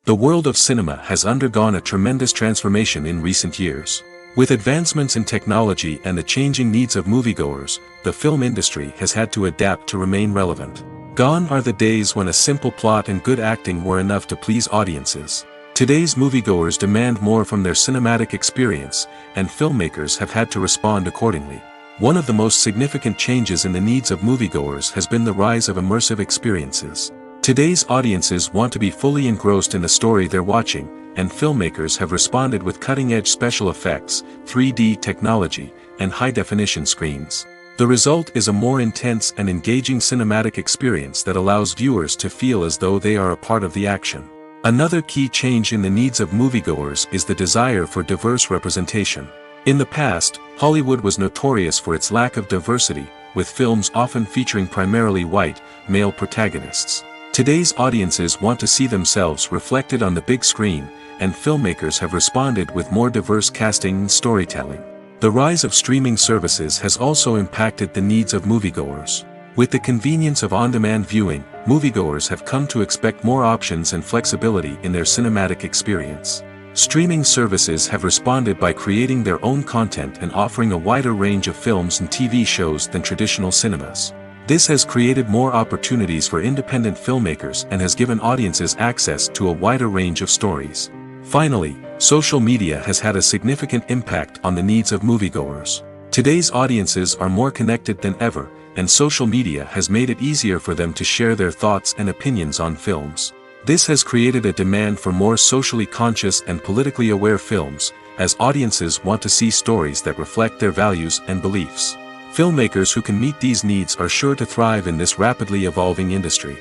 The world of cinema has undergone a tremendous transformation in recent years. With advancements in technology and the changing needs of moviegoers, the film industry has had to adapt to remain relevant. Gone are the days when a simple plot and good acting were enough to please audiences. Today's moviegoers demand more from their cinematic experience, and filmmakers have had to respond accordingly. One of the most significant changes in the needs of moviegoers has been the rise of immersive experiences. Today's audiences want to be fully engrossed in the story they're watching, and filmmakers have responded with cutting-edge special effects, 3D technology, and high-definition screens. The result is a more intense and engaging cinematic experience that allows viewers to feel as though they are a part of the action. Another key change in the needs of moviegoers is the desire for diverse representation. In the past, Hollywood was notorious for its lack of diversity, with films often featuring primarily white, male protagonists. Today's audiences want to see themselves reflected on the big screen, and filmmakers have responded with more diverse casting and storytelling. The rise of streaming services has also impacted the needs of moviegoers. With the convenience of on-demand viewing, moviegoers have come to expect more options and flexibility in their cinematic experience. Streaming services have responded by creating their own content and offering a wider range of films and TV shows than traditional cinemas. This has created more opportunities for independent filmmakers and has given audiences access to a wider range of stories. Finally, social media has had a significant impact on the needs of moviegoers. Today's audiences are more connected than ever, and social media has made it easier for them to share their thoughts and opinions on films. This has created a demand for more socially conscious and politically aware films, as audiences want to see stories that reflect their values and beliefs. Filmmakers who can meet these needs are sure to thrive in this rapidly evolving industry.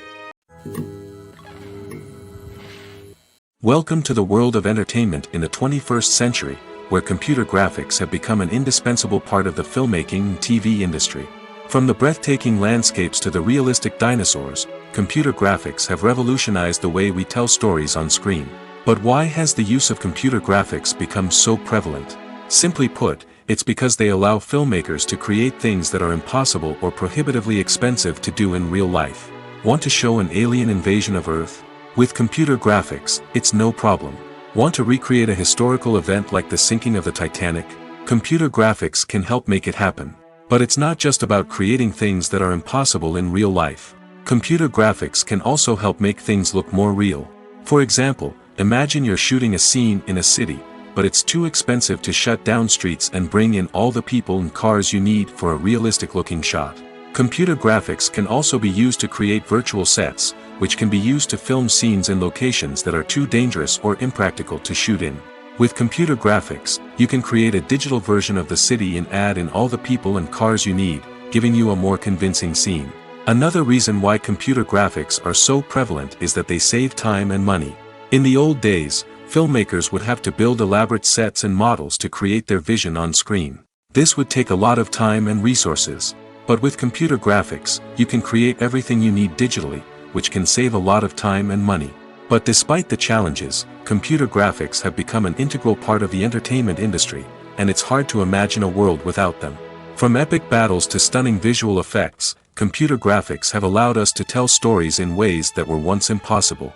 Welcome to the world of entertainment in the 21st century, where computer graphics have become an indispensable part of the filmmaking and TV industry. From the breathtaking landscapes to the realistic dinosaurs, computer graphics have revolutionized the way we tell stories on screen. But why has the use of computer graphics become so prevalent? Simply put, it's because they allow filmmakers to create things that are impossible or prohibitively expensive to do in real life. Want to show an alien invasion of Earth? With computer graphics, it's no problem. Want to recreate a historical event like the sinking of the Titanic? Computer graphics can help make it happen. But it's not just about creating things that are impossible in real life. Computer graphics can also help make things look more real. For example, imagine you're shooting a scene in a city, but it's too expensive to shut down streets and bring in all the people and cars you need for a realistic-looking shot. Computer graphics can also be used to create virtual sets, which can be used to film scenes in locations that are too dangerous or impractical to shoot in. With computer graphics, you can create a digital version of the city and add in all the people and cars you need, giving you a more convincing scene. Another reason why computer graphics are so prevalent is that they save time and money. In the old days, filmmakers would have to build elaborate sets and models to create their vision on screen. This would take a lot of time and resources. But with computer graphics, you can create everything you need digitally, which can save a lot of time and money. But despite the challenges, computer graphics have become an integral part of the entertainment industry, and it's hard to imagine a world without them. From epic battles to stunning visual effects, computer graphics have allowed us to tell stories in ways that were once impossible.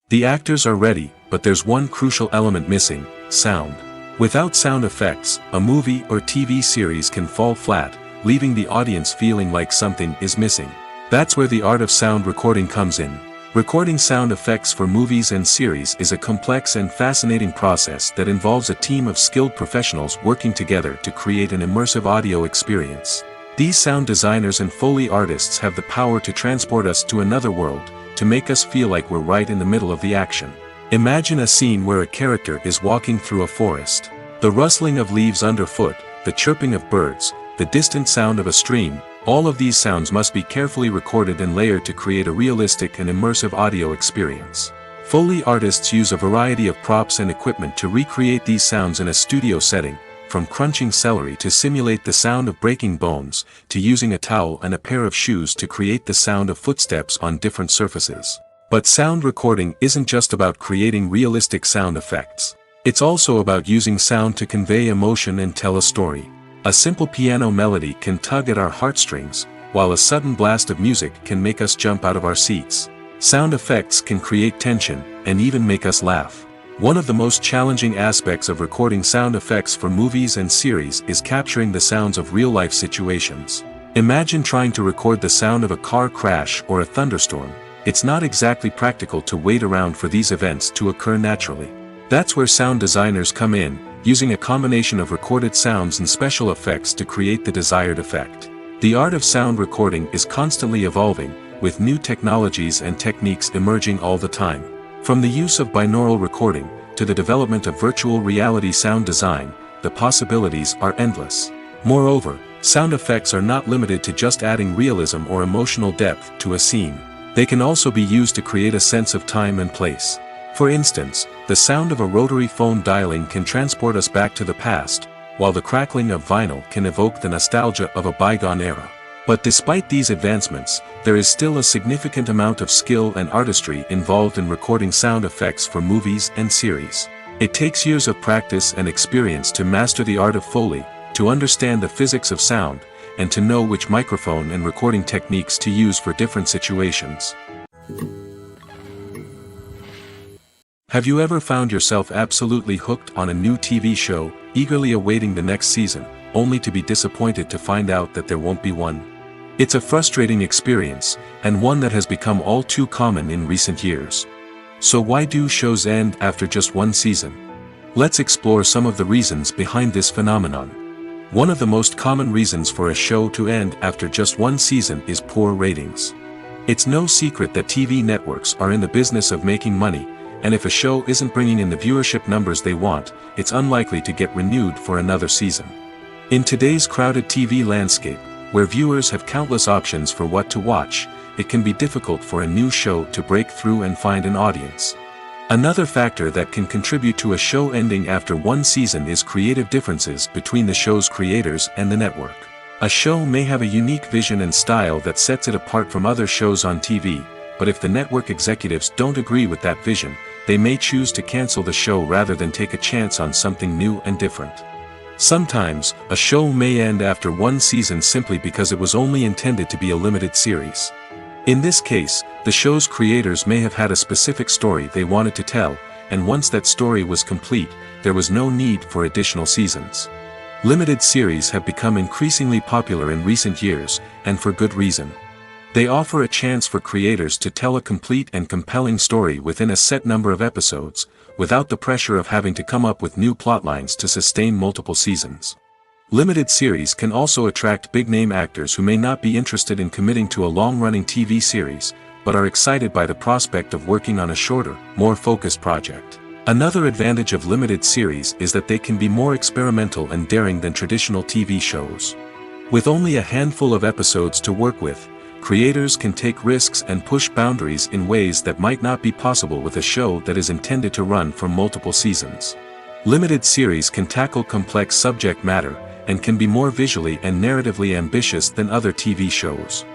The actors are ready, but there's one crucial element missing: sound. Without sound effects, a movie or TV series can fall flat, leaving the audience feeling like something is missing. That's where the art of sound recording comes in. Recording sound effects for movies and series is a complex and fascinating process that involves a team of skilled professionals working together to create an immersive audio experience. These sound designers and Foley artists have the power to transport us to another world, to make us feel like we're right in the middle of the action. Imagine a scene where a character is walking through a forest. The rustling of leaves underfoot, the chirping of birds, the distant sound of a stream, all of these sounds must be carefully recorded and layered to create a realistic and immersive audio experience. Foley artists use a variety of props and equipment to recreate these sounds in a studio setting, from crunching celery to simulate the sound of breaking bones, to using a towel and a pair of shoes to create the sound of footsteps on different surfaces. But sound recording isn't just about creating realistic sound effects. It's also about using sound to convey emotion and tell a story. A simple piano melody can tug at our heartstrings, while a sudden blast of music can make us jump out of our seats. Sound effects can create tension, and even make us laugh. One of the most challenging aspects of recording sound effects for movies and series is capturing the sounds of real-life situations. Imagine trying to record the sound of a car crash or a thunderstorm. It's not exactly practical to wait around for these events to occur naturally. That's where sound designers come in, using a combination of recorded sounds and special effects to create the desired effect. The art of sound recording is constantly evolving, with new technologies and techniques emerging all the time. From the use of binaural recording, to the development of virtual reality sound design, the possibilities are endless. Moreover, sound effects are not limited to just adding realism or emotional depth to a scene. They can also be used to create a sense of time and place. For instance, the sound of a rotary phone dialing can transport us back to the past, while the crackling of vinyl can evoke the nostalgia of a bygone era. But despite these advancements, there is still a significant amount of skill and artistry involved in recording sound effects for movies and series. It takes years of practice and experience to master the art of Foley, to understand the physics of sound, and to know which microphone and recording techniques to use for different situations. Have you ever found yourself absolutely hooked on a new TV show, eagerly awaiting the next season, only to be disappointed to find out that there won't be one? It's a frustrating experience, and one that has become all too common in recent years. So why do shows end after just one season? Let's explore some of the reasons behind this phenomenon. One of the most common reasons for a show to end after just one season is poor ratings. It's no secret that TV networks are in the business of making money, and if a show isn't bringing in the viewership numbers they want, it's unlikely to get renewed for another season. In today's crowded TV landscape, where viewers have countless options for what to watch, it can be difficult for a new show to break through and find an audience. Another factor that can contribute to a show ending after one season is creative differences between the show's creators and the network. A show may have a unique vision and style that sets it apart from other shows on TV, but if the network executives don't agree with that vision, they may choose to cancel the show rather than take a chance on something new and different. Sometimes, a show may end after one season simply because it was only intended to be a limited series. In this case, the show's creators may have had a specific story they wanted to tell, and once that story was complete, there was no need for additional seasons. Limited series have become increasingly popular in recent years, and for good reason. They offer a chance for creators to tell a complete and compelling story within a set number of episodes, without the pressure of having to come up with new plotlines to sustain multiple seasons. Limited series can also attract big-name actors who may not be interested in committing to a long-running TV series, but are excited by the prospect of working on a shorter, more focused project. Another advantage of limited series is that they can be more experimental and daring than traditional TV shows. With only a handful of episodes to work with, creators can take risks and push boundaries in ways that might not be possible with a show that is intended to run for multiple seasons. Limited series can tackle complex subject matter, and can be more visually and narratively ambitious than other TV shows.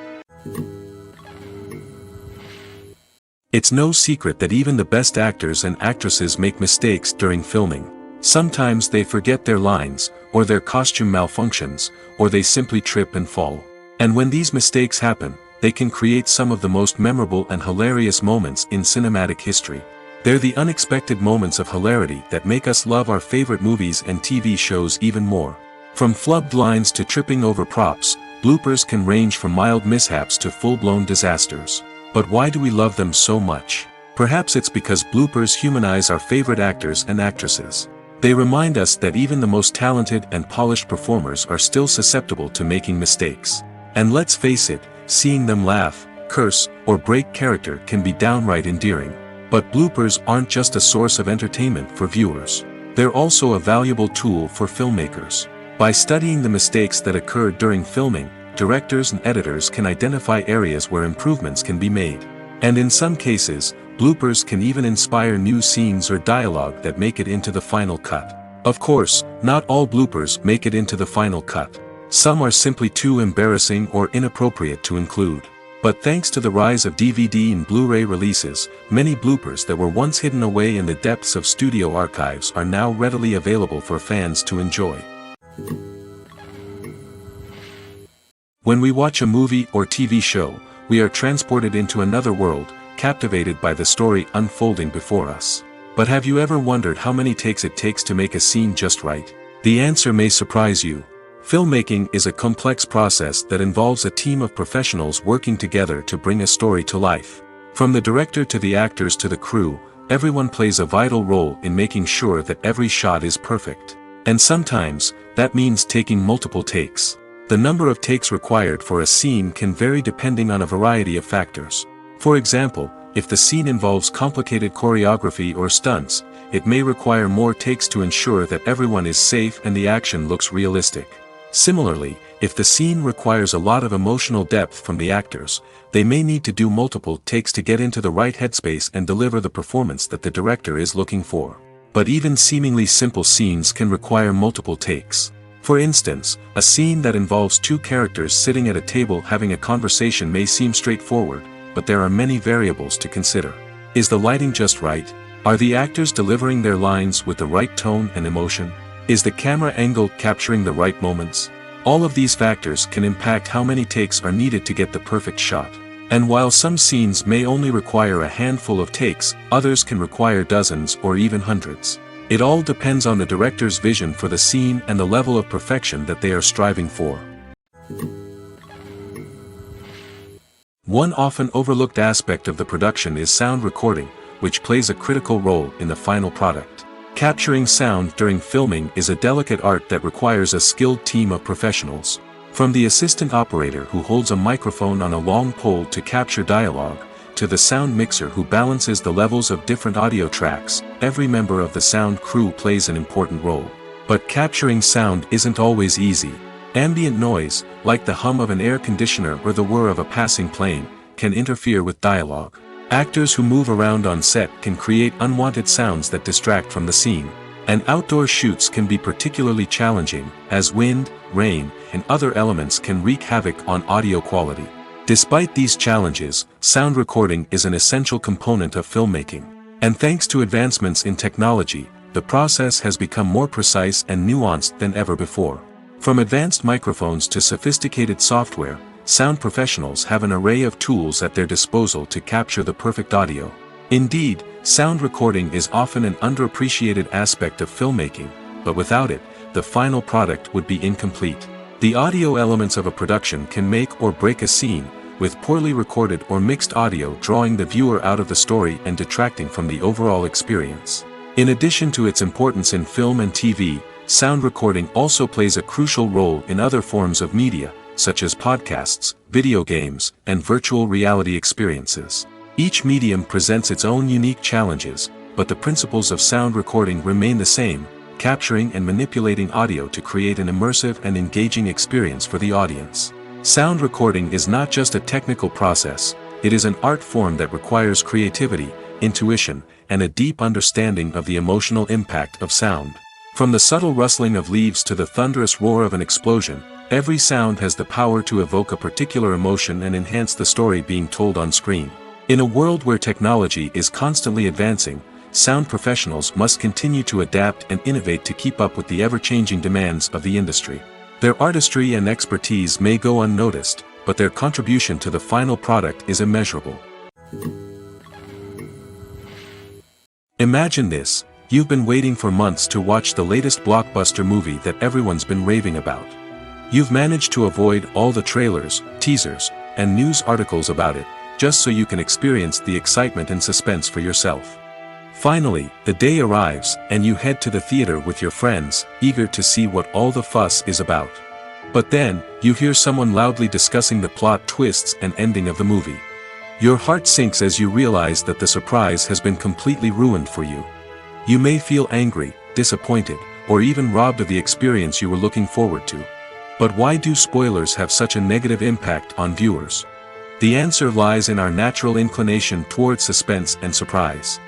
It's no secret that even the best actors and actresses make mistakes during filming. Sometimes they forget their lines, or their costume malfunctions, or they simply trip and fall. And when these mistakes happen, they can create some of the most memorable and hilarious moments in cinematic history. They're the unexpected moments of hilarity that make us love our favorite movies and TV shows even more. From flubbed lines to tripping over props, bloopers can range from mild mishaps to full-blown disasters. But why do we love them so much? Perhaps it's because bloopers humanize our favorite actors and actresses. They remind us that even the most talented and polished performers are still susceptible to making mistakes. And let's face it, seeing them laugh, curse, or break character can be downright endearing. But bloopers aren't just a source of entertainment for viewers. They're also a valuable tool for filmmakers. By studying the mistakes that occurred during filming, directors and editors can identify areas where improvements can be made. And in some cases, bloopers can even inspire new scenes or dialogue that make it into the final cut. Of course, not all bloopers make it into the final cut. Some are simply too embarrassing or inappropriate to include. But thanks to the rise of DVD and Blu-ray releases, many bloopers that were once hidden away in the depths of studio archives are now readily available for fans to enjoy. When we watch a movie or TV show, we are transported into another world, captivated by the story unfolding before us. But have you ever wondered how many takes it takes to make a scene just right? The answer may surprise you. Filmmaking is a complex process that involves a team of professionals working together to bring a story to life. From the director to the actors to the crew, everyone plays a vital role in making sure that every shot is perfect. And sometimes, that means taking multiple takes. The number of takes required for a scene can vary depending on a variety of factors. For example, if the scene involves complicated choreography or stunts, it may require more takes to ensure that everyone is safe and the action looks realistic. Similarly, if the scene requires a lot of emotional depth from the actors, they may need to do multiple takes to get into the right headspace and deliver the performance that the director is looking for. But even seemingly simple scenes can require multiple takes. For instance, a scene that involves two characters sitting at a table having a conversation may seem straightforward, but there are many variables to consider. Is the lighting just right? Are the actors delivering their lines with the right tone and emotion? Is the camera angle capturing the right moments? All of these factors can impact how many takes are needed to get the perfect shot. And while some scenes may only require a handful of takes, others can require dozens or even hundreds. It all depends on the director's vision for the scene and the level of perfection that they are striving for. One often overlooked aspect of the production is sound recording, which plays a critical role in the final product. Capturing sound during filming is a delicate art that requires a skilled team of professionals. From the assistant operator who holds a microphone on a long pole to capture dialogue, to the sound mixer who balances the levels of different audio tracks, every member of the sound crew plays an important role. But capturing sound isn't always easy. Ambient noise, like the hum of an air conditioner or the whir of a passing plane, can interfere with dialogue. Actors who move around on set can create unwanted sounds that distract from the scene. And outdoor shoots can be particularly challenging, as wind, rain, and other elements can wreak havoc on audio quality. Despite these challenges, sound recording is an essential component of filmmaking. And thanks to advancements in technology, the process has become more precise and nuanced than ever before. From advanced microphones to sophisticated software, sound professionals have an array of tools at their disposal to capture the perfect audio. Indeed, sound recording is often an underappreciated aspect of filmmaking, but without it, the final product would be incomplete. The audio elements of a production can make or break a scene, with poorly recorded or mixed audio drawing the viewer out of the story and detracting from the overall experience. In addition to its importance in film and TV, sound recording also plays a crucial role in other forms of media, such as podcasts, video games, and virtual reality experiences. Each medium presents its own unique challenges, but the principles of sound recording remain the same: capturing and manipulating audio to create an immersive and engaging experience for the audience. Sound recording is not just a technical process, it is an art form that requires creativity, intuition, and a deep understanding of the emotional impact of sound. From the subtle rustling of leaves to the thunderous roar of an explosion, every sound has the power to evoke a particular emotion and enhance the story being told on screen. In a world where technology is constantly advancing, sound professionals must continue to adapt and innovate to keep up with the ever-changing demands of the industry. Their artistry and expertise may go unnoticed, but their contribution to the final product is immeasurable. Imagine this: you've been waiting for months to watch the latest blockbuster movie that everyone's been raving about. You've managed to avoid all the trailers, teasers, and news articles about it, just so you can experience the excitement and suspense for yourself. Finally, the day arrives, and you head to the theater with your friends, eager to see what all the fuss is about. But then, you hear someone loudly discussing the plot twists and ending of the movie. Your heart sinks as you realize that the surprise has been completely ruined for you. You may feel angry, disappointed, or even robbed of the experience you were looking forward to. But why do spoilers have such a negative impact on viewers? The answer lies in our natural inclination towards suspense and surprise.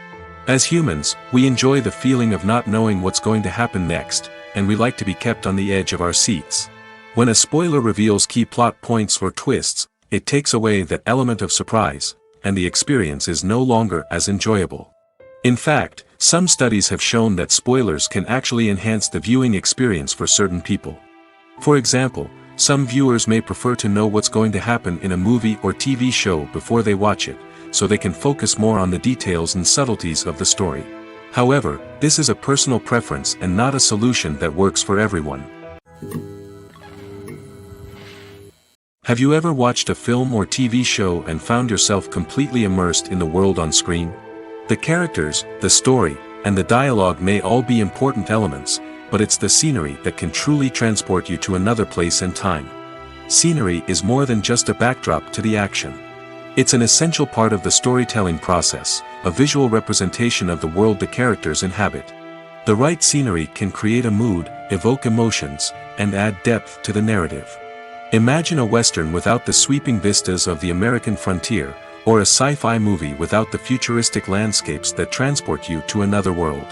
As humans, we enjoy the feeling of not knowing what's going to happen next, and we like to be kept on the edge of our seats. When a spoiler reveals key plot points or twists, it takes away that element of surprise, and the experience is no longer as enjoyable. In fact, some studies have shown that spoilers can actually enhance the viewing experience for certain people. For example, some viewers may prefer to know what's going to happen in a movie or TV show before they watch it, so they can focus more on the details and subtleties of the story. However, this is a personal preference and not a solution that works for everyone. Have you ever watched a film or TV show and found yourself completely immersed in the world on screen? The characters, the story, and the dialogue may all be important elements, but it's the scenery that can truly transport you to another place and time. Scenery is more than just a backdrop to the action. It's an essential part of the storytelling process, a visual representation of the world the characters inhabit. The right scenery can create a mood, evoke emotions, and add depth to the narrative. Imagine a Western without the sweeping vistas of the American frontier, or a sci-fi movie without the futuristic landscapes that transport you to another world.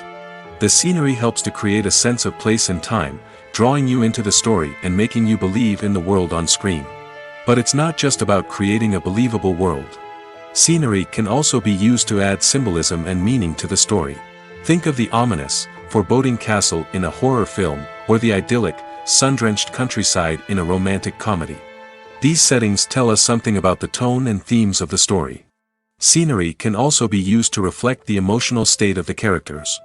The scenery helps to create a sense of place and time, drawing you into the story and making you believe in the world on screen. But it's not just about creating a believable world. Scenery can also be used to add symbolism and meaning to the story. Think of the ominous, foreboding castle in a horror film, or the idyllic, sun-drenched countryside in a romantic comedy. These settings tell us something about the tone and themes of the story. Scenery can also be used to reflect the emotional state of the characters.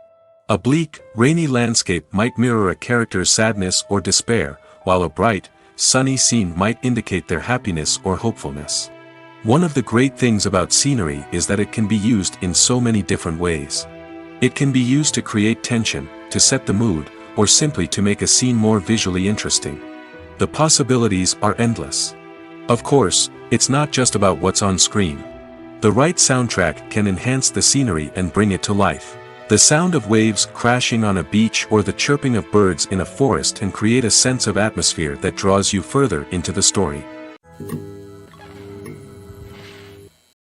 A bleak, rainy landscape might mirror a character's sadness or despair, while a bright, sunny scene might indicate their happiness or hopefulness. One of the great things about scenery is that it can be used in so many different ways. It can be used to create tension, to set the mood, or simply to make a scene more visually interesting. The possibilities are endless. Of course, it's not just about what's on screen. The right soundtrack can enhance the scenery and bring it to life. The sound of waves crashing on a beach or the chirping of birds in a forest can create a sense of atmosphere that draws you further into the story.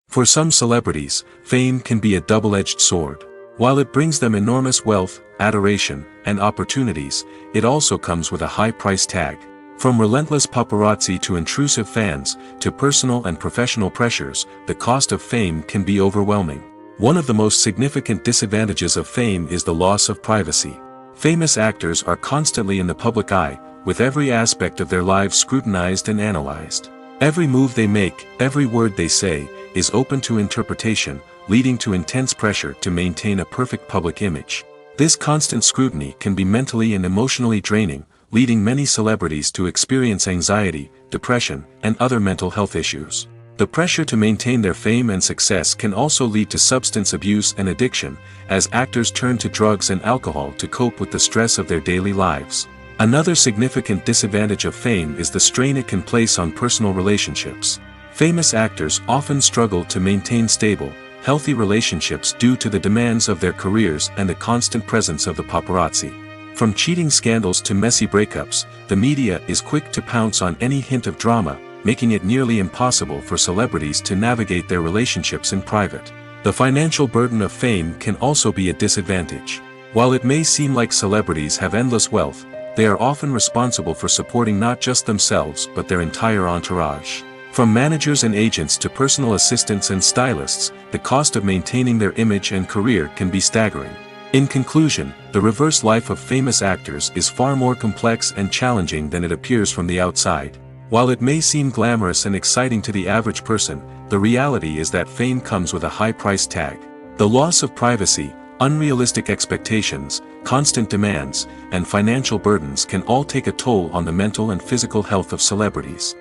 For some celebrities, fame can be a double-edged sword. While it brings them enormous wealth, adoration, and opportunities, it also comes with a high price tag. From relentless paparazzi to intrusive fans, to personal and professional pressures, the cost of fame can be overwhelming. One of the most significant disadvantages of fame is the loss of privacy. Famous actors are constantly in the public eye, with every aspect of their lives scrutinized and analyzed. Every move they make, every word they say, is open to interpretation, leading to intense pressure to maintain a perfect public image. This constant scrutiny can be mentally and emotionally draining, leading many celebrities to experience anxiety, depression, and other mental health issues. The pressure to maintain their fame and success can also lead to substance abuse and addiction, as actors turn to drugs and alcohol to cope with the stress of their daily lives. Another significant disadvantage of fame is the strain it can place on personal relationships. Famous actors often struggle to maintain stable, healthy relationships due to the demands of their careers and the constant presence of the paparazzi. From cheating scandals to messy breakups, the media is quick to pounce on any hint of drama, making it nearly impossible for celebrities to navigate their relationships in private. The financial burden of fame can also be a disadvantage. While it may seem like celebrities have endless wealth, they are often responsible for supporting not just themselves but their entire entourage. From managers and agents to personal assistants and stylists, the cost of maintaining their image and career can be staggering. In conclusion, the reverse life of famous actors is far more complex and challenging than it appears from the outside. While it may seem glamorous and exciting to the average person, the reality is that fame comes with a high price tag. The loss of privacy, unrealistic expectations, constant demands, and financial burdens can all take a toll on the mental and physical health of celebrities.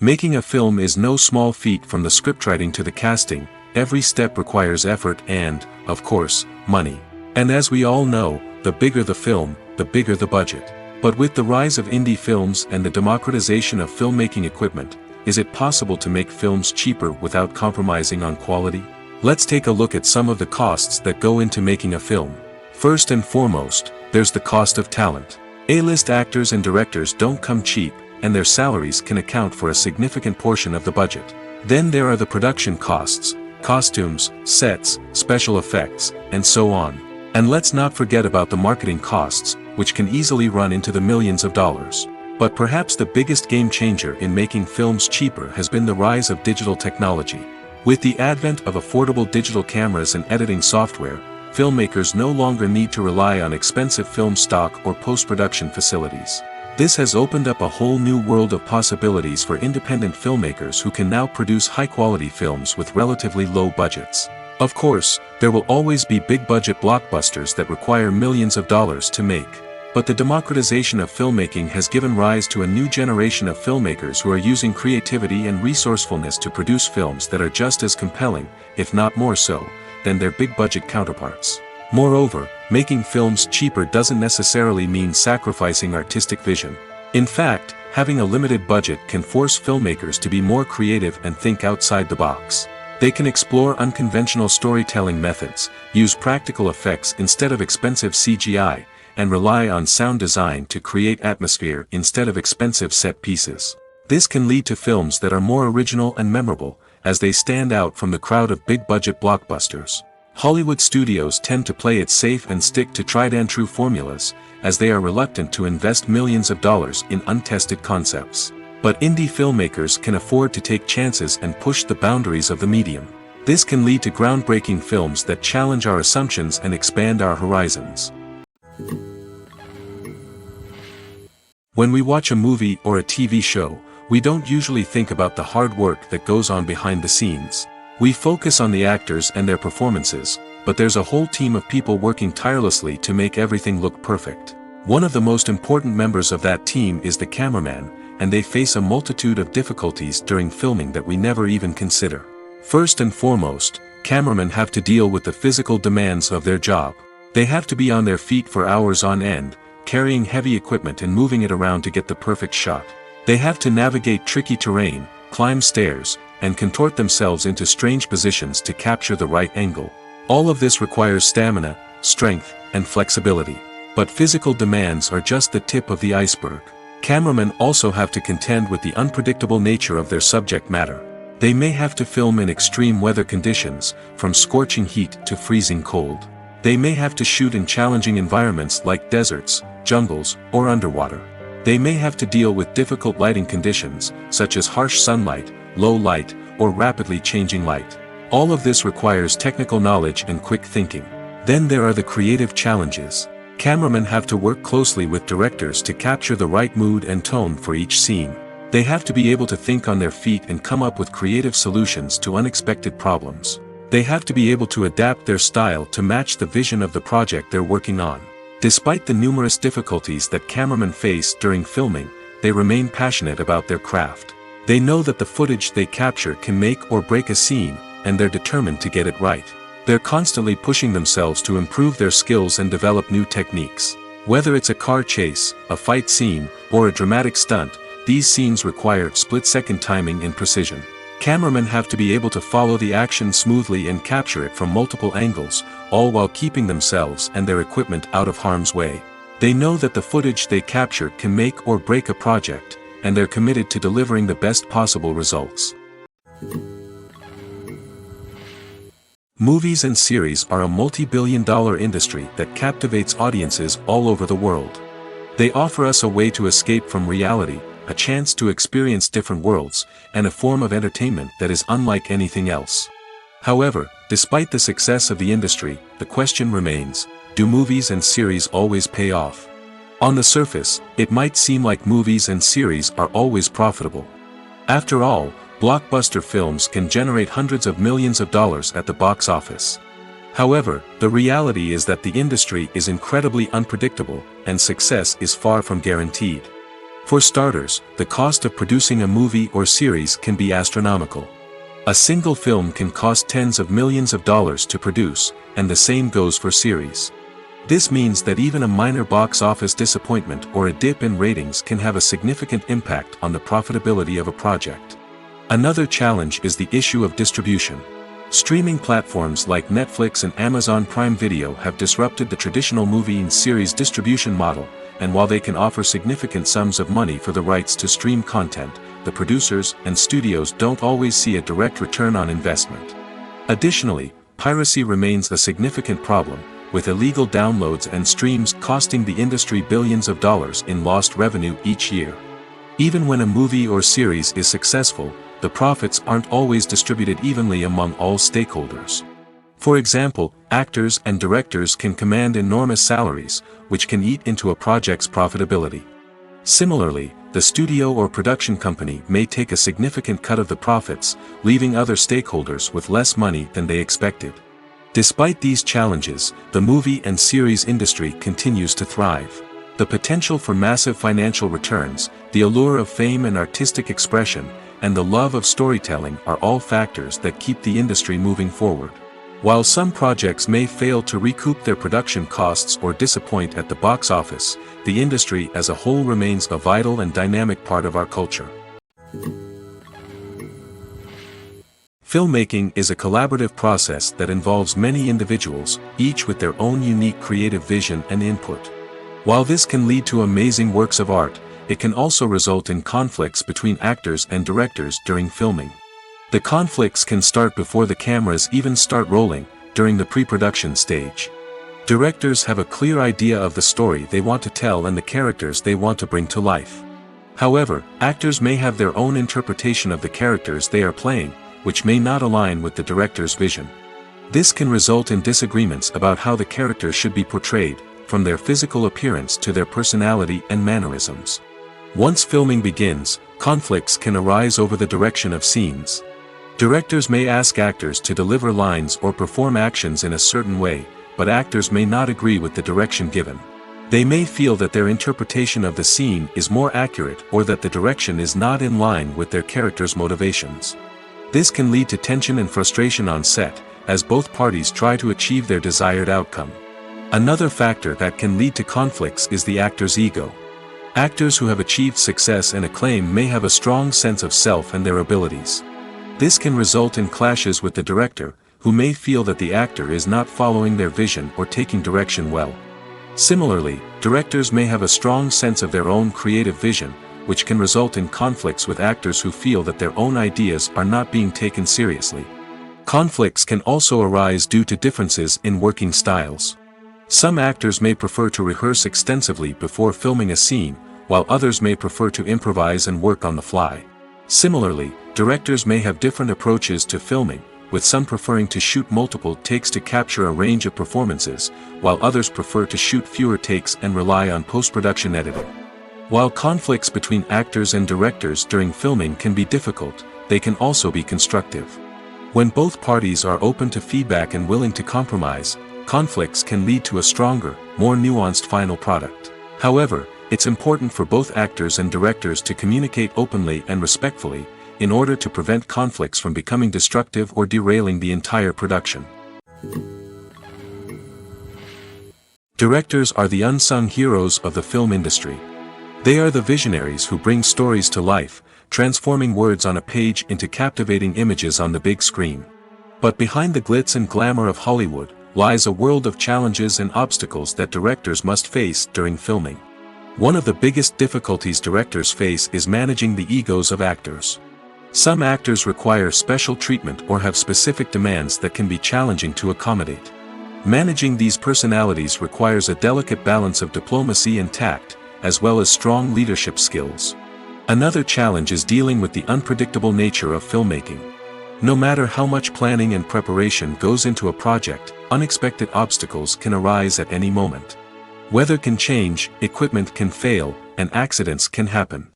Making a film is no small feat. From the scriptwriting to the casting, every step requires effort and, of course, money. And as we all know, the bigger the film, the bigger the budget. But with the rise of indie films and the democratization of filmmaking equipment, is it possible to make films cheaper without compromising on quality? Let's take a look at some of the costs that go into making a film. First and foremost, there's the cost of talent. A-list actors and directors don't come cheap, and their salaries can account for a significant portion of the budget. Then there are the production costs, costumes, sets, special effects, and so on. And let's not forget about the marketing costs, which can easily run into the millions of dollars. But perhaps the biggest game changer in making films cheaper has been the rise of digital technology. With the advent of affordable digital cameras and editing software, filmmakers no longer need to rely on expensive film stock or post-production facilities. This has opened up a whole new world of possibilities for independent filmmakers who can now produce high-quality films with relatively low budgets. Of course, there will always be big-budget blockbusters that require millions of dollars to make. But the democratization of filmmaking has given rise to a new generation of filmmakers who are using creativity and resourcefulness to produce films that are just as compelling, if not more so, than their big-budget counterparts. Moreover, making films cheaper doesn't necessarily mean sacrificing artistic vision. In fact, having a limited budget can force filmmakers to be more creative and think outside the box. They can explore unconventional storytelling methods, use practical effects instead of expensive CGI, and rely on sound design to create atmosphere instead of expensive set pieces. This can lead to films that are more original and memorable, as they stand out from the crowd of big-budget blockbusters. Hollywood studios tend to play it safe and stick to tried-and-true formulas, as they are reluctant to invest millions of dollars in untested concepts. But indie filmmakers can afford to take chances and push the boundaries of the medium. This can lead to groundbreaking films that challenge our assumptions and expand our horizons. When we watch a movie or a TV show, we don't usually think about the hard work that goes on behind the scenes. We focus on the actors and their performances, but there's a whole team of people working tirelessly to make everything look perfect. One of the most important members of that team is the cameraman, and they face a multitude of difficulties during filming that we never even consider. First and foremost, cameramen have to deal with the physical demands of their job. They have to be on their feet for hours on end, carrying heavy equipment and moving it around to get the perfect shot. They have to navigate tricky terrain, climb stairs, and contort themselves into strange positions to capture the right angle. All of this requires stamina, strength, and flexibility. But physical demands are just the tip of the iceberg. Cameramen also have to contend with the unpredictable nature of their subject matter. They may have to film in extreme weather conditions, from scorching heat to freezing cold. They may have to shoot in challenging environments like deserts, jungles, or underwater. They may have to deal with difficult lighting conditions, such as harsh sunlight, low light, or rapidly changing light. All of this requires technical knowledge and quick thinking. Then there are the creative challenges. Cameramen have to work closely with directors to capture the right mood and tone for each scene. They have to be able to think on their feet and come up with creative solutions to unexpected problems. They have to be able to adapt their style to match the vision of the project they're working on. Despite the numerous difficulties that cameramen face during filming, they remain passionate about their craft. They know that the footage they capture can make or break a scene, and they're determined to get it right. They're constantly pushing themselves to improve their skills and develop new techniques. Whether it's a car chase, a fight scene, or a dramatic stunt, these scenes require split-second timing and precision. Cameramen have to be able to follow the action smoothly and capture it from multiple angles, all while keeping themselves and their equipment out of harm's way. They know that the footage they capture can make or break a project, and they're committed to delivering the best possible results. Movies and series are a multi-billion-dollar industry that captivates audiences all over the world. They offer us a way to escape from reality, a chance to experience different worlds, and a form of entertainment that is unlike anything else. However, despite the success of the industry, the question remains, do movies and series always pay off? On the surface, it might seem like movies and series are always profitable. After all, blockbuster films can generate hundreds of millions of dollars at the box office. However, the reality is that the industry is incredibly unpredictable, and success is far from guaranteed. For starters, the cost of producing a movie or series can be astronomical. A single film can cost tens of millions of dollars to produce, and the same goes for series. This means that even a minor box office disappointment or a dip in ratings can have a significant impact on the profitability of a project. Another challenge is the issue of distribution. Streaming platforms like Netflix and Amazon Prime Video have disrupted the traditional movie and series distribution model, and while they can offer significant sums of money for the rights to stream content, the producers and studios don't always see a direct return on investment. Additionally, piracy remains a significant problem, with illegal downloads and streams costing the industry billions of dollars in lost revenue each year. Even when a movie or series is successful, the profits aren't always distributed evenly among all stakeholders. For example, actors and directors can command enormous salaries, which can eat into a project's profitability. Similarly, the studio or production company may take a significant cut of the profits, leaving other stakeholders with less money than they expected. Despite these challenges, the movie and series industry continues to thrive. The potential for massive financial returns, the allure of fame and artistic expression, and the love of storytelling are all factors that keep the industry moving forward. While some projects may fail to recoup their production costs or disappoint at the box office, the industry as a whole remains a vital and dynamic part of our culture. Filmmaking is a collaborative process that involves many individuals, each with their own unique creative vision and input. While this can lead to amazing works of art, it can also result in conflicts between actors and directors during filming. The conflicts can start before the cameras even start rolling, during the pre-production stage. Directors have a clear idea of the story they want to tell and the characters they want to bring to life. However, actors may have their own interpretation of the characters they are playing, which may not align with the director's vision. This can result in disagreements about how the characters should be portrayed, from their physical appearance to their personality and mannerisms. Once filming begins, conflicts can arise over the direction of scenes. Directors may ask actors to deliver lines or perform actions in a certain way, but actors may not agree with the direction given. They may feel that their interpretation of the scene is more accurate or that the direction is not in line with their character's motivations. This can lead to tension and frustration on set, as both parties try to achieve their desired outcome. Another factor that can lead to conflicts is the actor's ego. Actors who have achieved success and acclaim may have a strong sense of self and their abilities. This can result in clashes with the director, who may feel that the actor is not following their vision or taking direction well. Similarly, directors may have a strong sense of their own creative vision, which can result in conflicts with actors who feel that their own ideas are not being taken seriously. Conflicts can also arise due to differences in working styles. Some actors may prefer to rehearse extensively before filming a scene, while others may prefer to improvise and work on the fly. Similarly, directors may have different approaches to filming, with some preferring to shoot multiple takes to capture a range of performances, while others prefer to shoot fewer takes and rely on post-production editing. While conflicts between actors and directors during filming can be difficult, they can also be constructive. When both parties are open to feedback and willing to compromise, conflicts can lead to a stronger, more nuanced final product. However, it's important for both actors and directors to communicate openly and respectfully, in order to prevent conflicts from becoming destructive or derailing the entire production. Directors are the unsung heroes of the film industry. They are the visionaries who bring stories to life, transforming words on a page into captivating images on the big screen. But behind the glitz and glamour of Hollywood, lies a world of challenges and obstacles that directors must face during filming. One of the biggest difficulties directors face is managing the egos of actors. Some actors require special treatment or have specific demands that can be challenging to accommodate. Managing these personalities requires a delicate balance of diplomacy and tact, as well as strong leadership skills. Another challenge is dealing with the unpredictable nature of filmmaking. No matter how much planning and preparation goes into a project, unexpected obstacles can arise at any moment. Weather can change, equipment can fail, and accidents can happen.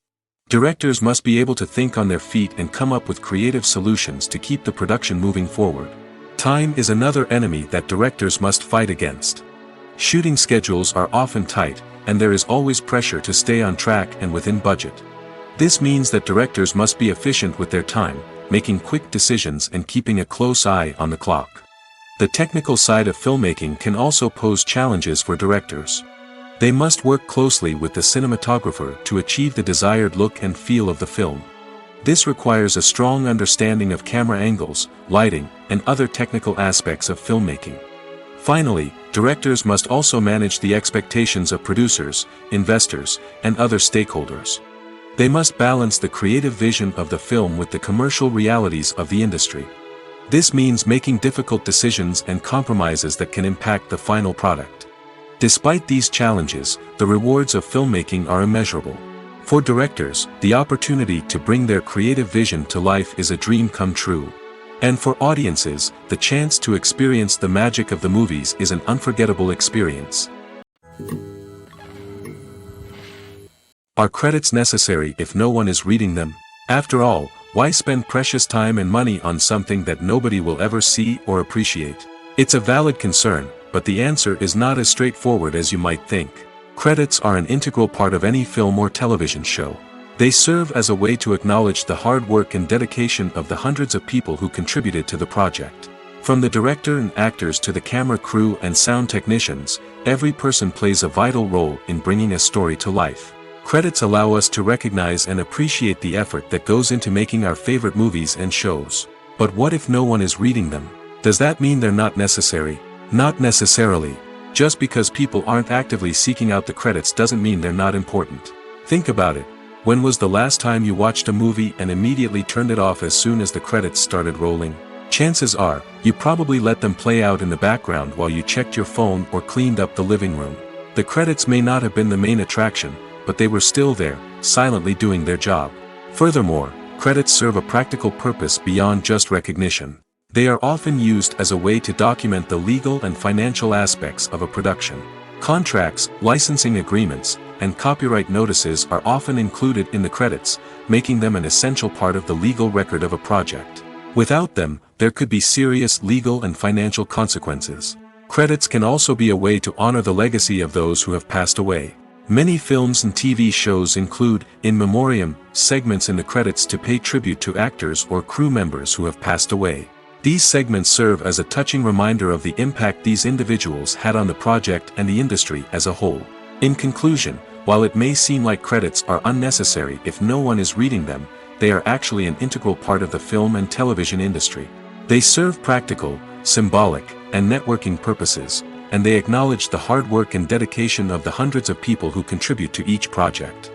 Directors must be able to think on their feet and come up with creative solutions to keep the production moving forward. Time is another enemy that directors must fight against. Shooting schedules are often tight, and there is always pressure to stay on track and within budget. This means that directors must be efficient with their time, making quick decisions and keeping a close eye on the clock. The technical side of filmmaking can also pose challenges for directors. They must work closely with the cinematographer to achieve the desired look and feel of the film. This requires a strong understanding of camera angles, lighting, and other technical aspects of filmmaking. Finally, directors must also manage the expectations of producers, investors, and other stakeholders. They must balance the creative vision of the film with the commercial realities of the industry. This means making difficult decisions and compromises that can impact the final product. Despite these challenges, the rewards of filmmaking are immeasurable. For directors, the opportunity to bring their creative vision to life is a dream come true. And for audiences, the chance to experience the magic of the movies is an unforgettable experience. Are credits necessary if no one is reading them? After all, why spend precious time and money on something that nobody will ever see or appreciate? It's a valid concern, but the answer is not as straightforward as you might think. Credits are an integral part of any film or television show. They serve as a way to acknowledge the hard work and dedication of the hundreds of people who contributed to the project. From the director and actors to the camera crew and sound technicians, every person plays a vital role in bringing a story to life. Credits allow us to recognize and appreciate the effort that goes into making our favorite movies and shows. But what if no one is reading them? Does that mean they're not necessary? Not necessarily. Just because people aren't actively seeking out the credits doesn't mean they're not important. Think about it. When was the last time you watched a movie and immediately turned it off as soon as the credits started rolling? Chances are, you probably let them play out in the background while you checked your phone or cleaned up the living room. The credits may not have been the main attraction, but they were still there, silently doing their job. Furthermore, credits serve a practical purpose beyond just recognition. They are often used as a way to document the legal and financial aspects of a production. Contracts, licensing agreements, and copyright notices are often included in the credits, making them an essential part of the legal record of a project. Without them, there could be serious legal and financial consequences. Credits can also be a way to honor the legacy of those who have passed away. Many films and TV shows include, in memoriam, segments in the credits to pay tribute to actors or crew members who have passed away. These segments serve as a touching reminder of the impact these individuals had on the project and the industry as a whole. In conclusion, while it may seem like credits are unnecessary if no one is reading them, they are actually an integral part of the film and television industry. They serve practical, symbolic, and networking purposes, and they acknowledge the hard work and dedication of the hundreds of people who contribute to each project.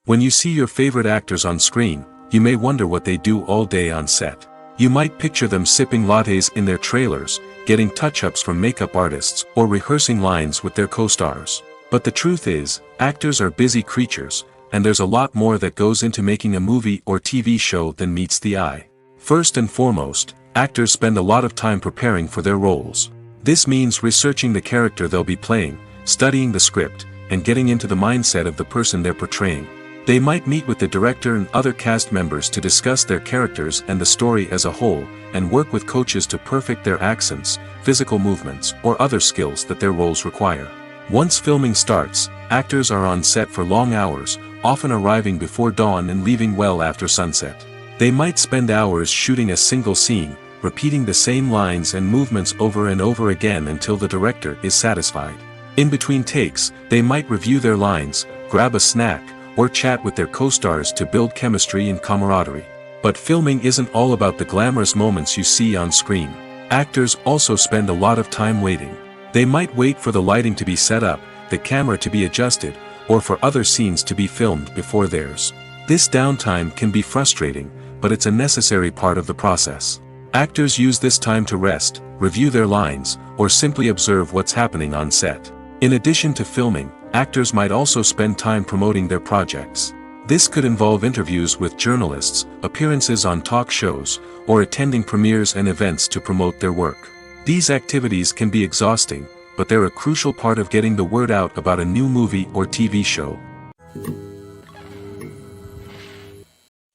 When you see your favorite actors on screen, you may wonder what they do all day on set. You might picture them sipping lattes in their trailers, getting touch-ups from makeup artists, or rehearsing lines with their co-stars. But the truth is, actors are busy creatures, and there's a lot more that goes into making a movie or TV show than meets the eye. First and foremost, actors spend a lot of time preparing for their roles. This means researching the character they'll be playing, studying the script, and getting into the mindset of the person they're portraying. They might meet with the director and other cast members to discuss their characters and the story as a whole, and work with coaches to perfect their accents, physical movements, or other skills that their roles require. Once filming starts, actors are on set for long hours, often arriving before dawn and leaving well after sunset. They might spend hours shooting a single scene, repeating the same lines and movements over and over again until the director is satisfied. In between takes, they might review their lines, grab a snack, or chat with their co-stars to build chemistry and camaraderie. But filming isn't all about the glamorous moments you see on screen. Actors also spend a lot of time waiting. They might wait for the lighting to be set up, the camera to be adjusted, or for other scenes to be filmed before theirs. This downtime can be frustrating, but it's a necessary part of the process. Actors use this time to rest, review their lines, or simply observe what's happening on set. In addition to filming, actors might also spend time promoting their projects. This could involve interviews with journalists, appearances on talk shows, or attending premieres and events to promote their work. These activities can be exhausting, but they're a crucial part of getting the word out about a new movie or TV show.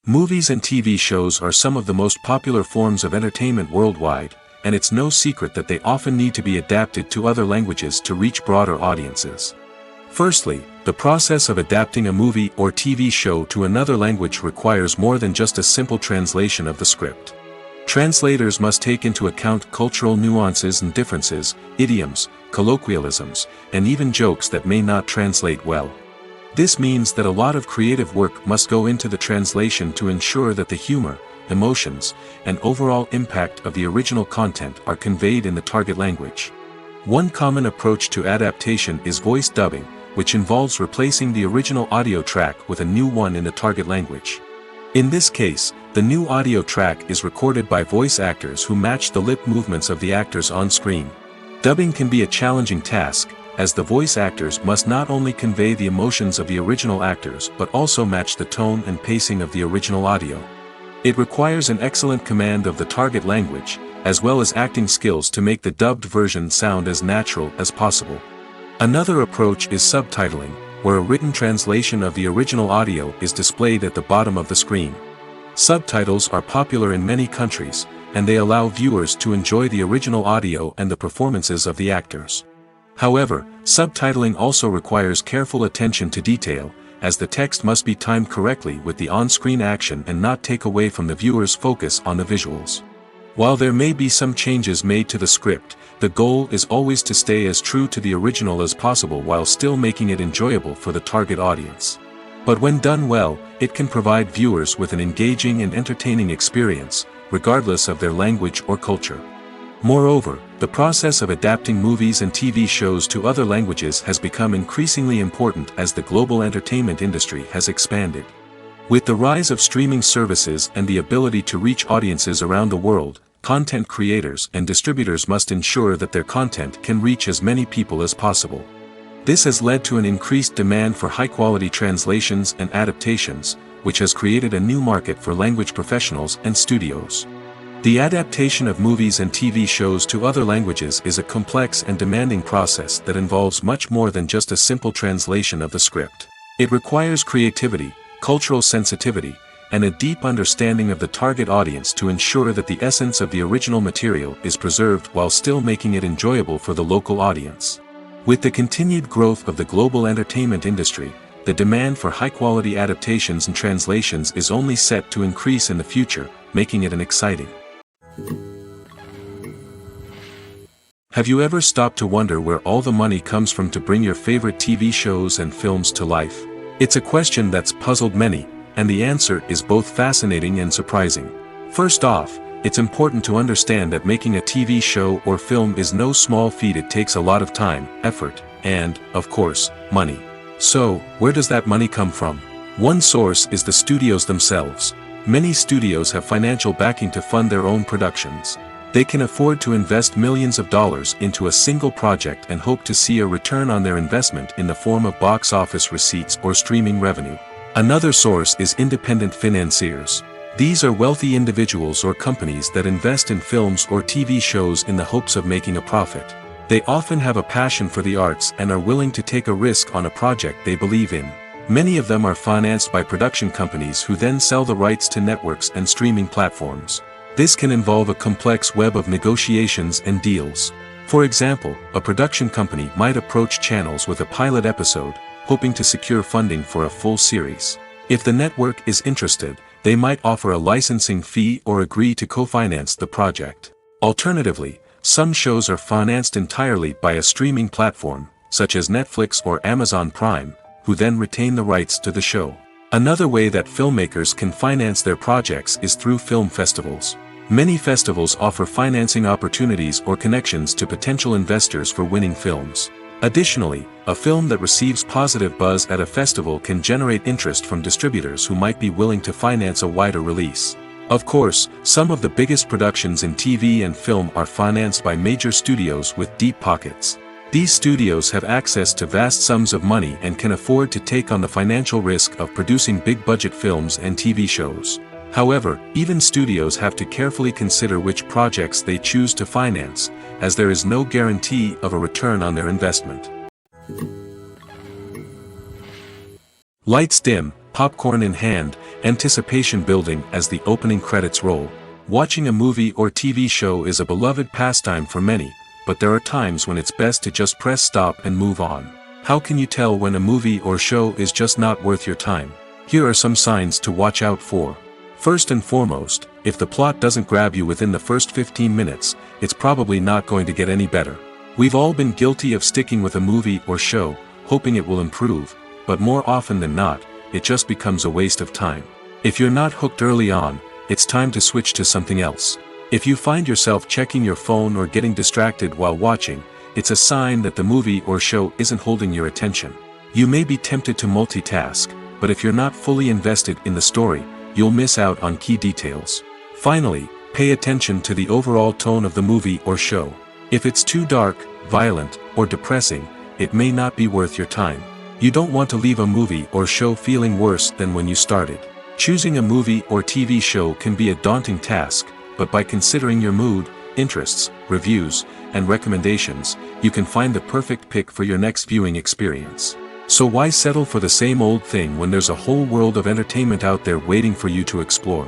Movies and TV shows are some of the most popular forms of entertainment worldwide, and it's no secret that they often need to be adapted to other languages to reach broader audiences. Firstly, the process of adapting a movie or TV show to another language requires more than just a simple translation of the script. Translators must take into account cultural nuances and differences, idioms, colloquialisms, and even jokes that may not translate well. This means that a lot of creative work must go into the translation to ensure that the humor, emotions, and overall impact of the original content are conveyed in the target language. One common approach to adaptation is voice dubbing, which involves replacing the original audio track with a new one in the target language. In this case, the new audio track is recorded by voice actors who match the lip movements of the actors on screen. Dubbing can be a challenging task, as the voice actors must not only convey the emotions of the original actors but also match the tone and pacing of the original audio. It requires an excellent command of the target language, as well as acting skills to make the dubbed version sound as natural as possible. Another approach is subtitling, where a written translation of the original audio is displayed at the bottom of the screen. Subtitles are popular in many countries, and they allow viewers to enjoy the original audio and the performances of the actors. However, subtitling also requires careful attention to detail, as the text must be timed correctly with the on-screen action and not take away from the viewer's focus on the visuals. While there may be some changes made to the script, the goal is always to stay as true to the original as possible while still making it enjoyable for the target audience. But when done well, it can provide viewers with an engaging and entertaining experience, regardless of their language or culture. Moreover, the process of adapting movies and TV shows to other languages has become increasingly important as the global entertainment industry has expanded. With the rise of streaming services and the ability to reach audiences around the world, content creators and distributors must ensure that their content can reach as many people as possible. This has led to an increased demand for high-quality translations and adaptations, which has created a new market for language professionals and studios. The adaptation of movies and TV shows to other languages is a complex and demanding process that involves much more than just a simple translation of the script. It requires creativity, cultural sensitivity, and a deep understanding of the target audience to ensure that the essence of the original material is preserved while still making it enjoyable for the local audience. With the continued growth of the global entertainment industry, the demand for high-quality adaptations and translations is only set to increase in the future, making it an exciting. Have you ever stopped to wonder where all the money comes from to bring your favorite TV shows and films to life? It's a question that's puzzled many, and the answer is both fascinating and surprising. First off, it's important to understand that making a TV show or film is no small feat. It takes a lot of time, effort, and, of course, money. So, where does that money come from? One source is the studios themselves. Many studios have financial backing to fund their own productions. They can afford to invest millions of dollars into a single project and hope to see a return on their investment in the form of box office receipts or streaming revenue. Another source is independent financiers. These are wealthy individuals or companies that invest in films or TV shows in the hopes of making a profit. They often have a passion for the arts and are willing to take a risk on a project they believe in. Many of them are financed by production companies who then sell the rights to networks and streaming platforms. This can involve a complex web of negotiations and deals. For example, a production company might approach channels with a pilot episode, hoping to secure funding for a full series. If the network is interested, they might offer a licensing fee or agree to co-finance the project. Alternatively, some shows are financed entirely by a streaming platform, such as Netflix or Amazon Prime, who then retain the rights to the show. Another way that filmmakers can finance their projects is through film festivals. Many festivals offer financing opportunities or connections to potential investors for winning films. Additionally, a film that receives positive buzz at a festival can generate interest from distributors who might be willing to finance a wider release. Of course, some of the biggest productions in TV and film are financed by major studios with deep pockets. These studios have access to vast sums of money and can afford to take on the financial risk of producing big-budget films and TV shows. However, even studios have to carefully consider which projects they choose to finance, as there is no guarantee of a return on their investment. Lights dim, popcorn in hand, anticipation building as the opening credits roll. Watching a movie or TV show is a beloved pastime for many, but there are times when it's best to just press stop and move on. How can you tell when a movie or show is just not worth your time? Here are some signs to watch out for. First and foremost, if the plot doesn't grab you within the first 15 minutes, it's probably not going to get any better. We've all been guilty of sticking with a movie or show, hoping it will improve, but more often than not, it just becomes a waste of time. If you're not hooked early on, it's time to switch to something else. If you find yourself checking your phone or getting distracted while watching, it's a sign that the movie or show isn't holding your attention. You may be tempted to multitask, but if you're not fully invested in the story, you'll miss out on key details. Finally, pay attention to the overall tone of the movie or show. If it's too dark, violent, or depressing, it may not be worth your time. You don't want to leave a movie or show feeling worse than when you started. Choosing a movie or TV show can be a daunting task, but by considering your mood, interests, reviews, and recommendations, you can find the perfect pick for your next viewing experience. So why settle for the same old thing when there's a whole world of entertainment out there waiting for you to explore?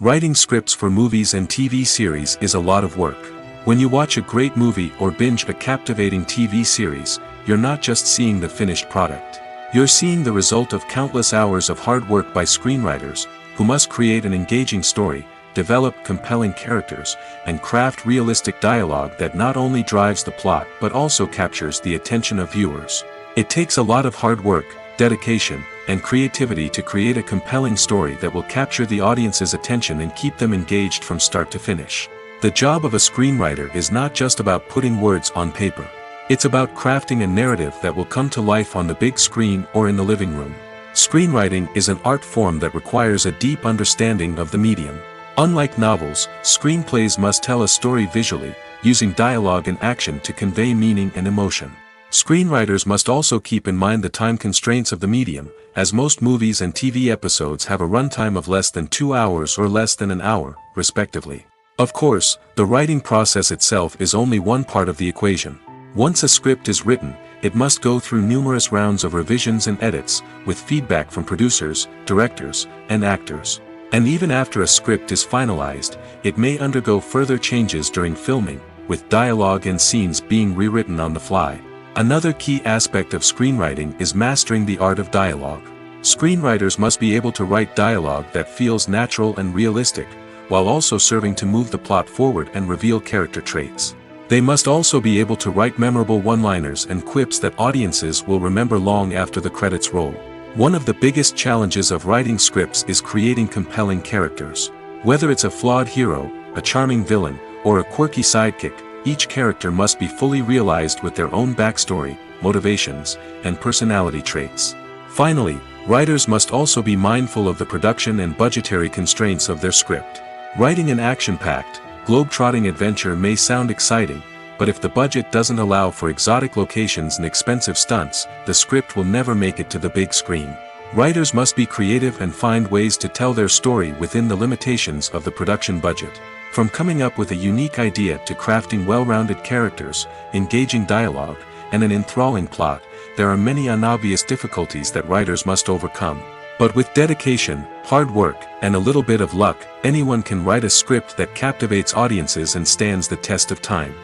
Writing scripts for movies and TV series is a lot of work. When you watch a great movie or binge a captivating TV series, you're not just seeing the finished product. You're seeing the result of countless hours of hard work by screenwriters, who must create an engaging story, develop compelling characters, and craft realistic dialogue that not only drives the plot but also captures the attention of viewers. It takes a lot of hard work, dedication, and creativity to create a compelling story that will capture the audience's attention and keep them engaged from start to finish. The job of a screenwriter is not just about putting words on paper. It's about crafting a narrative that will come to life on the big screen or in the living room. Screenwriting is an art form that requires a deep understanding of the medium. Unlike novels, screenplays must tell a story visually, using dialogue and action to convey meaning and emotion. Screenwriters must also keep in mind the time constraints of the medium, as most movies and TV episodes have a runtime of less than 2 hours or less than an hour, respectively. Of course, the writing process itself is only one part of the equation. Once a script is written, it must go through numerous rounds of revisions and edits, with feedback from producers, directors, and actors. And even after a script is finalized, it may undergo further changes during filming, with dialogue and scenes being rewritten on the fly. Another key aspect of screenwriting is mastering the art of dialogue. Screenwriters must be able to write dialogue that feels natural and realistic, while also serving to move the plot forward and reveal character traits. They must also be able to write memorable one-liners and quips that audiences will remember long after the credits roll. One of the biggest challenges of writing scripts is creating compelling characters. Whether it's a flawed hero, a charming villain, or a quirky sidekick, each character must be fully realized with their own backstory, motivations, and personality traits. Finally, writers must also be mindful of the production and budgetary constraints of their script. Writing an action-packed, globe-trotting adventure may sound exciting, but if the budget doesn't allow for exotic locations and expensive stunts, the script will never make it to the big screen. Writers must be creative and find ways to tell their story within the limitations of the production budget. From coming up with a unique idea to crafting well-rounded characters, engaging dialogue, and an enthralling plot, there are many unobvious difficulties that writers must overcome. But with dedication, hard work, and a little bit of luck, anyone can write a script that captivates audiences and stands the test of time.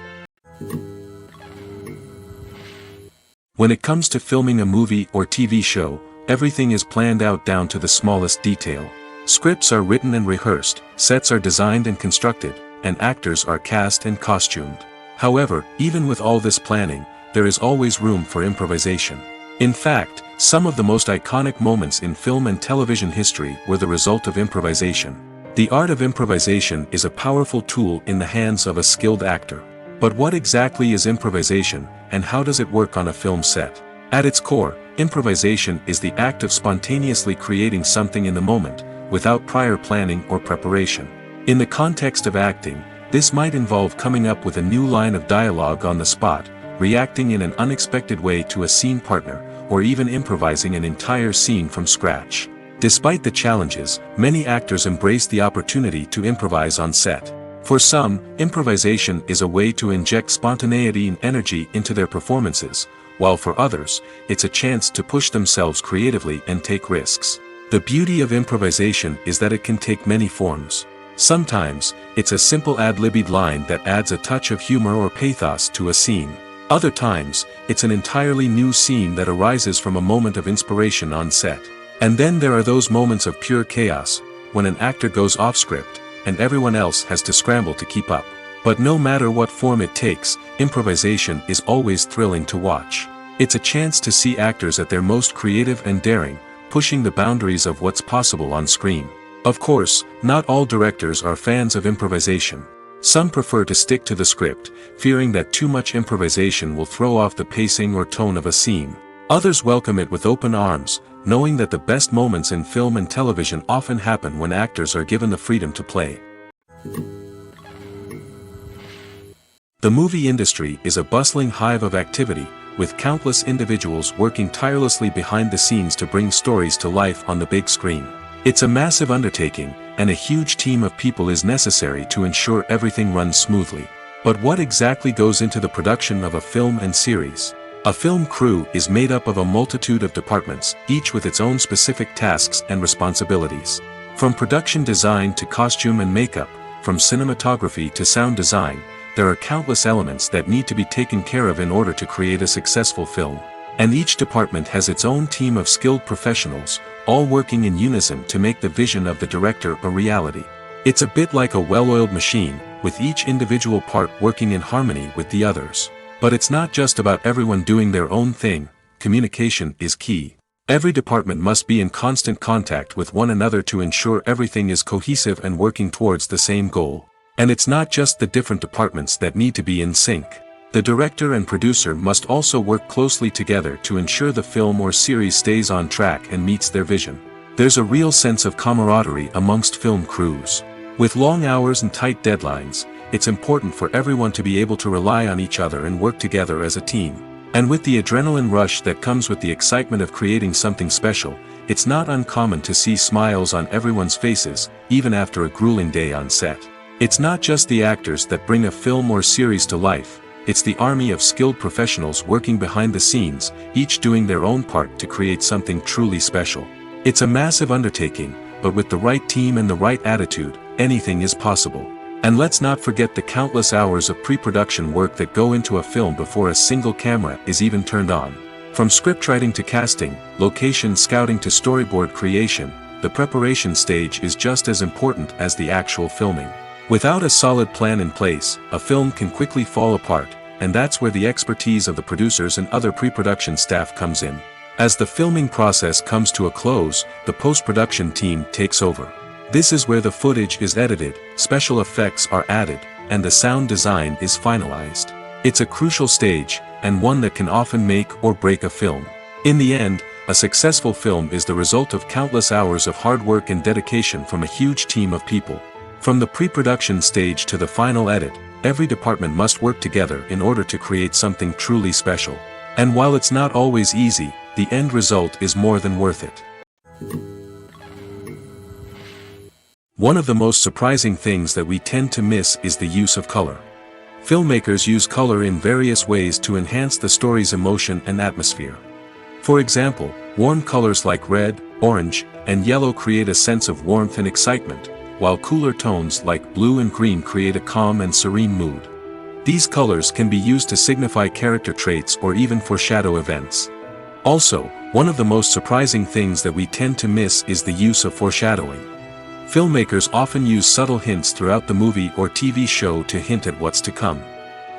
When it comes to filming a movie or TV show, everything is planned out down to the smallest detail. Scripts are written and rehearsed, sets are designed and constructed, and actors are cast and costumed. However, even with all this planning, there is always room for improvisation. In fact, some of the most iconic moments in film and television history were the result of improvisation. The art of improvisation is a powerful tool in the hands of a skilled actor. But what exactly is improvisation, and how does it work on a film set? At its core, improvisation is the act of spontaneously creating something in the moment, without prior planning or preparation. In the context of acting, this might involve coming up with a new line of dialogue on the spot, reacting in an unexpected way to a scene partner, or even improvising an entire scene from scratch. Despite the challenges, many actors embrace the opportunity to improvise on set. For some, improvisation is a way to inject spontaneity and energy into their performances, while for others, it's a chance to push themselves creatively and take risks. The beauty of improvisation is that it can take many forms. Sometimes, it's a simple ad-libbed line that adds a touch of humor or pathos to a scene. Other times, it's an entirely new scene that arises from a moment of inspiration on set. And then there are those moments of pure chaos, when an actor goes off script, and everyone else has to scramble to keep up. But no matter what form it takes, improvisation is always thrilling to watch. It's a chance to see actors at their most creative and daring, pushing the boundaries of what's possible on screen. Of course, not all directors are fans of improvisation. Some prefer to stick to the script, fearing that too much improvisation will throw off the pacing or tone of a scene. Others welcome it with open arms, knowing that the best moments in film and television often happen when actors are given the freedom to play. The movie industry is a bustling hive of activity, with countless individuals working tirelessly behind the scenes to bring stories to life on the big screen. It's a massive undertaking, and a huge team of people is necessary to ensure everything runs smoothly. But what exactly goes into the production of a film and series? A film crew is made up of a multitude of departments, each with its own specific tasks and responsibilities. From production design to costume and makeup, from cinematography to sound design, there are countless elements that need to be taken care of in order to create a successful film. And each department has its own team of skilled professionals, all working in unison to make the vision of the director a reality. It's a bit like a well-oiled machine, with each individual part working in harmony with the others. But it's not just about everyone doing their own thing. Communication is key. Every department must be in constant contact with one another to ensure everything is cohesive and working towards the same goal. And it's not just the different departments that need to be in sync. The director and producer must also work closely together to ensure the film or series stays on track and meets their vision. There's a real sense of camaraderie amongst film crews. With long hours and tight deadlines, it's important for everyone to be able to rely on each other and work together as a team. And with the adrenaline rush that comes with the excitement of creating something special, it's not uncommon to see smiles on everyone's faces, even after a grueling day on set. It's not just the actors that bring a film or series to life, it's the army of skilled professionals working behind the scenes, each doing their own part to create something truly special. It's a massive undertaking, but with the right team and the right attitude, anything is possible. And let's not forget the countless hours of pre-production work that go into a film before a single camera is even turned on. From scriptwriting to casting, location scouting to storyboard creation, the preparation stage is just as important as the actual filming. Without a solid plan in place, a film can quickly fall apart, and that's where the expertise of the producers and other pre-production staff comes in. As the filming process comes to a close, the post-production team takes over. This is where the footage is edited, special effects are added, and the sound design is finalized. It's a crucial stage, and one that can often make or break a film. In the end, a successful film is the result of countless hours of hard work and dedication from a huge team of people. From the pre-production stage to the final edit, every department must work together in order to create something truly special. And while it's not always easy, the end result is more than worth it. One of the most surprising things that we tend to miss is the use of color. Filmmakers use color in various ways to enhance the story's emotion and atmosphere. For example, warm colors like red, orange, and yellow create a sense of warmth and excitement, while cooler tones like blue and green create a calm and serene mood. These colors can be used to signify character traits or even foreshadow events. Also, one of the most surprising things that we tend to miss is the use of foreshadowing. Filmmakers often use subtle hints throughout the movie or TV show to hint at what's to come.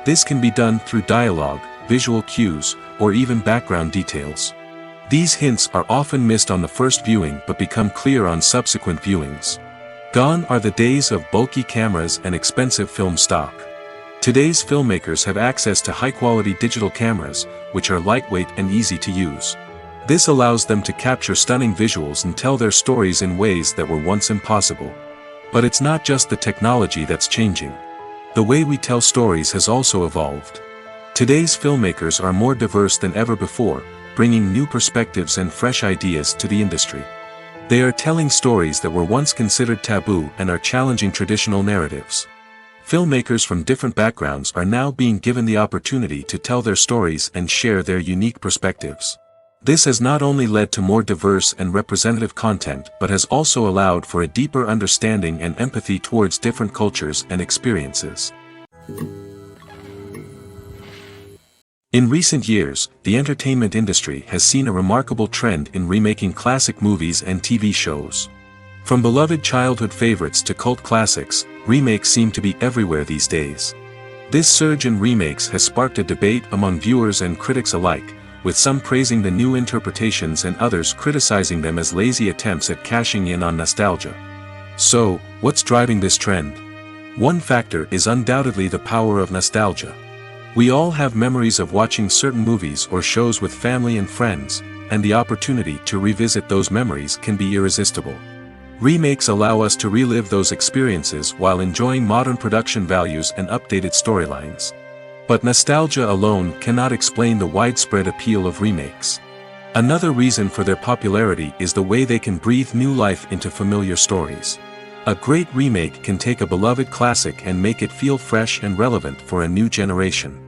This can be done through dialogue, visual cues, or even background details. These hints are often missed on the first viewing but become clear on subsequent viewings. Gone are the days of bulky cameras and expensive film stock. Today's filmmakers have access to high-quality digital cameras, which are lightweight and easy to use. This allows them to capture stunning visuals and tell their stories in ways that were once impossible. But it's not just the technology that's changing. The way we tell stories has also evolved. Today's filmmakers are more diverse than ever before, bringing new perspectives and fresh ideas to the industry. They are telling stories that were once considered taboo and are challenging traditional narratives. Filmmakers from different backgrounds are now being given the opportunity to tell their stories and share their unique perspectives. This has not only led to more diverse and representative content but has also allowed for a deeper understanding and empathy towards different cultures and experiences. In recent years, the entertainment industry has seen a remarkable trend in remaking classic movies and TV shows. From beloved childhood favorites to cult classics, remakes seem to be everywhere these days. This surge in remakes has sparked a debate among viewers and critics alike, with some praising the new interpretations and others criticizing them as lazy attempts at cashing in on nostalgia. So, what's driving this trend? One factor is undoubtedly the power of nostalgia. We all have memories of watching certain movies or shows with family and friends, and the opportunity to revisit those memories can be irresistible. Remakes allow us to relive those experiences while enjoying modern production values and updated storylines. But nostalgia alone cannot explain the widespread appeal of remakes. Another reason for their popularity is the way they can breathe new life into familiar stories. A great remake can take a beloved classic and make it feel fresh and relevant for a new generation.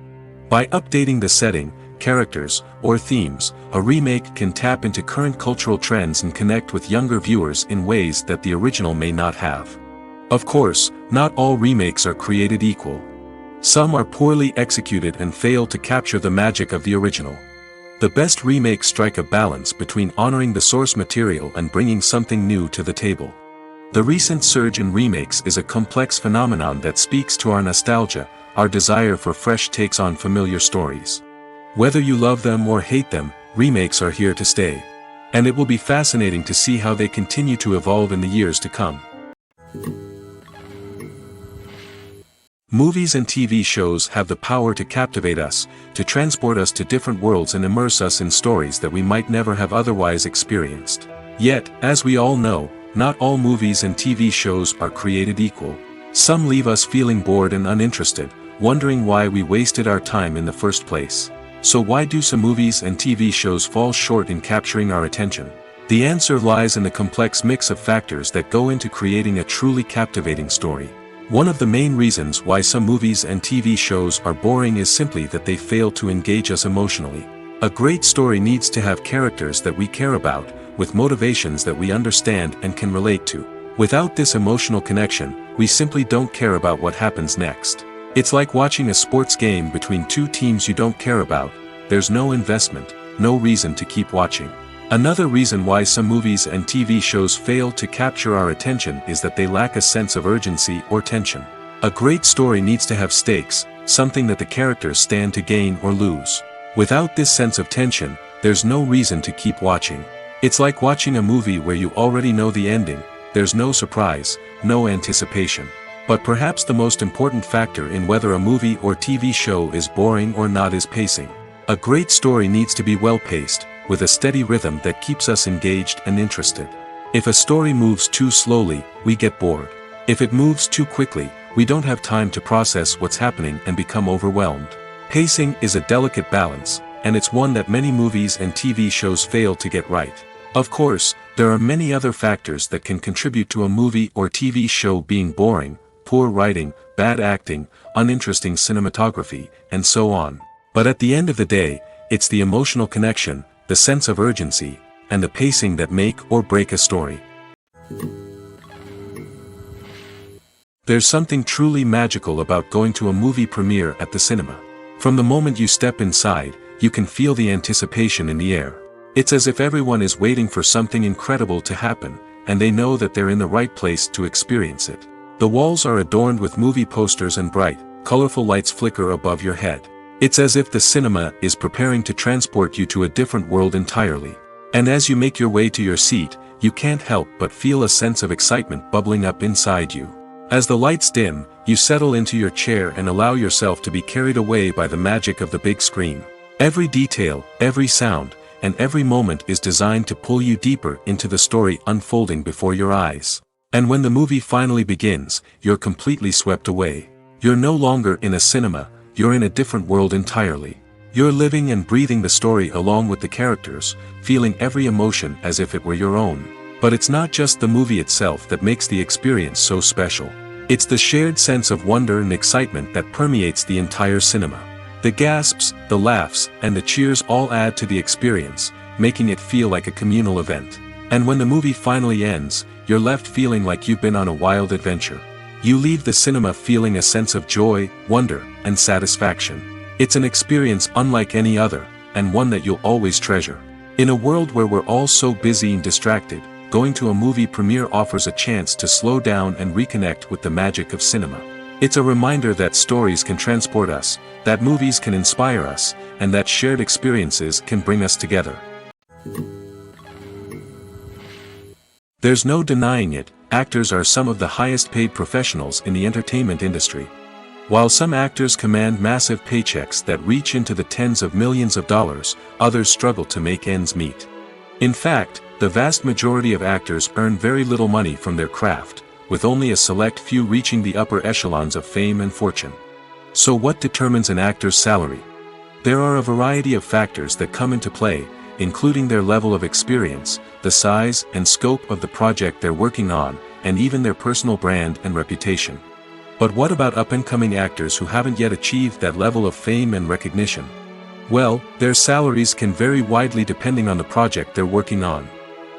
By updating the setting, characters, or themes, a remake can tap into current cultural trends and connect with younger viewers in ways that the original may not have. Of course, not all remakes are created equal. Some are poorly executed and fail to capture the magic of the original. The best remakes strike a balance between honoring the source material and bringing something new to the table. The recent surge in remakes is a complex phenomenon that speaks to our nostalgia, our desire for fresh takes on familiar stories. Whether you love them or hate them, remakes are here to stay. And it will be fascinating to see how they continue to evolve in the years to come. Movies and TV shows have the power to captivate us, to transport us to different worlds and immerse us in stories that we might never have otherwise experienced. Yet, as we all know, not all movies and TV shows are created equal. Some leave us feeling bored and uninterested, wondering why we wasted our time in the first place. So why do some movies and TV shows fall short in capturing our attention? The answer lies in the complex mix of factors that go into creating a truly captivating story. One of the main reasons why some movies and TV shows are boring is simply that they fail to engage us emotionally. A great story needs to have characters that we care about, with motivations that we understand and can relate to. Without this emotional connection, we simply don't care about what happens next. It's like watching a sports game between two teams you don't care about. There's no investment, no reason to keep watching. Another reason why some movies and TV shows fail to capture our attention is that they lack a sense of urgency or tension. A great story needs to have stakes, something that the characters stand to gain or lose. Without this sense of tension, there's no reason to keep watching. It's like watching a movie where you already know the ending. There's no surprise, no anticipation. But perhaps the most important factor in whether a movie or TV show is boring or not is pacing. A great story needs to be well-paced, with a steady rhythm that keeps us engaged and interested. If a story moves too slowly, we get bored. If it moves too quickly, we don't have time to process what's happening and become overwhelmed. Pacing is a delicate balance, and it's one that many movies and TV shows fail to get right. Of course, there are many other factors that can contribute to a movie or TV show being boring: poor writing, bad acting, uninteresting cinematography, and so on. But at the end of the day, it's the emotional connection, the sense of urgency, and the pacing that make or break a story. There's something truly magical about going to a movie premiere at the cinema. From the moment you step inside, you can feel the anticipation in the air. It's as if everyone is waiting for something incredible to happen, and they know that they're in the right place to experience it. The walls are adorned with movie posters and bright, colorful lights flicker above your head. It's as if the cinema is preparing to transport you to a different world entirely. And as you make your way to your seat, you can't help but feel a sense of excitement bubbling up inside you. As the lights dim, you settle into your chair and allow yourself to be carried away by the magic of the big screen. Every detail, every sound, and every moment is designed to pull you deeper into the story unfolding before your eyes. And when the movie finally begins, you're completely swept away. You're no longer in a cinema, you're in a different world entirely. You're living and breathing the story along with the characters, feeling every emotion as if it were your own. But it's not just the movie itself that makes the experience so special. It's the shared sense of wonder and excitement that permeates the entire cinema. The gasps, the laughs, and the cheers all add to the experience, making it feel like a communal event. And when the movie finally ends, you're left feeling like you've been on a wild adventure. You leave the cinema feeling a sense of joy, wonder, and satisfaction. It's an experience unlike any other, and one that you'll always treasure. In a world where we're all so busy and distracted, going to a movie premiere offers a chance to slow down and reconnect with the magic of cinema. It's a reminder that stories can transport us, that movies can inspire us, and that shared experiences can bring us together. There's no denying it, actors are some of the highest paid professionals in the entertainment industry. While some actors command massive paychecks that reach into the tens of millions of dollars, others struggle to make ends meet. In fact, the vast majority of actors earn very little money from their craft, with only a select few reaching the upper echelons of fame and fortune. So what determines an actor's salary? There are a variety of factors that come into play, including their level of experience, the size and scope of the project they're working on, and even their personal brand and reputation. But what about up-and-coming actors who haven't yet achieved that level of fame and recognition? Well, their salaries can vary widely depending on the project they're working on.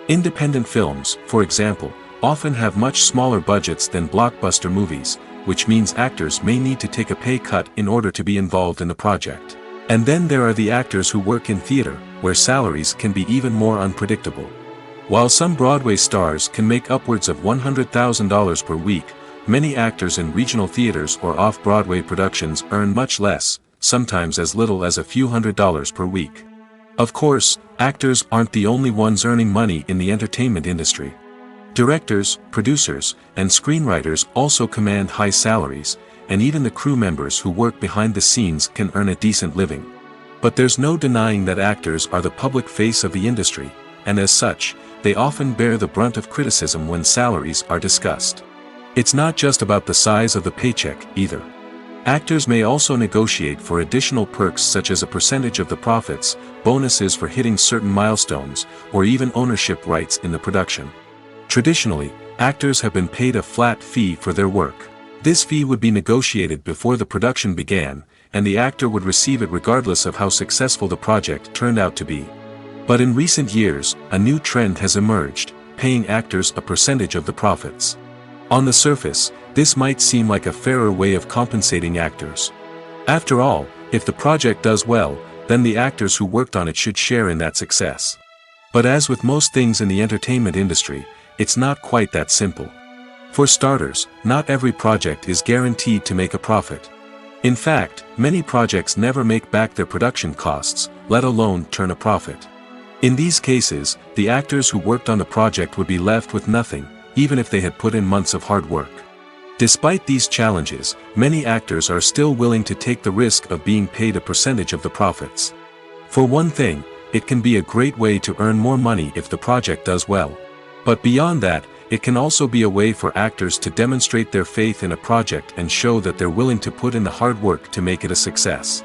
Independent films, for example, often have much smaller budgets than blockbuster movies, which means actors may need to take a pay cut in order to be involved in the project. And then there are the actors who work in theater, where salaries can be even more unpredictable. While some Broadway stars can make upwards of $100,000 per week, many actors in regional theaters or off-Broadway productions earn much less, sometimes as little as a few $100s per week. Of course, actors aren't the only ones earning money in the entertainment industry. Directors, producers, and screenwriters also command high salaries, and even the crew members who work behind the scenes can earn a decent living. But there's no denying that actors are the public face of the industry, and as such, they often bear the brunt of criticism when salaries are discussed. It's not just about the size of the paycheck, either. Actors may also negotiate for additional perks such as a percentage of the profits, bonuses for hitting certain milestones, or even ownership rights in the production. Traditionally, actors have been paid a flat fee for their work. This fee would be negotiated before the production began, and the actor would receive it regardless of how successful the project turned out to be. But in recent years, a new trend has emerged, paying actors a percentage of the profits. On the surface, this might seem like a fairer way of compensating actors. After all, if the project does well, then the actors who worked on it should share in that success. But as with most things in the entertainment industry, it's not quite that simple. For starters, not every project is guaranteed to make a profit. In fact, many projects never make back their production costs, let alone turn a profit. In these cases, the actors who worked on the project would be left with nothing, even if they had put in months of hard work. Despite these challenges, many actors are still willing to take the risk of being paid a percentage of the profits. For one thing, it can be a great way to earn more money if the project does well. But beyond that, it can also be a way for actors to demonstrate their faith in a project and show that they're willing to put in the hard work to make it a success.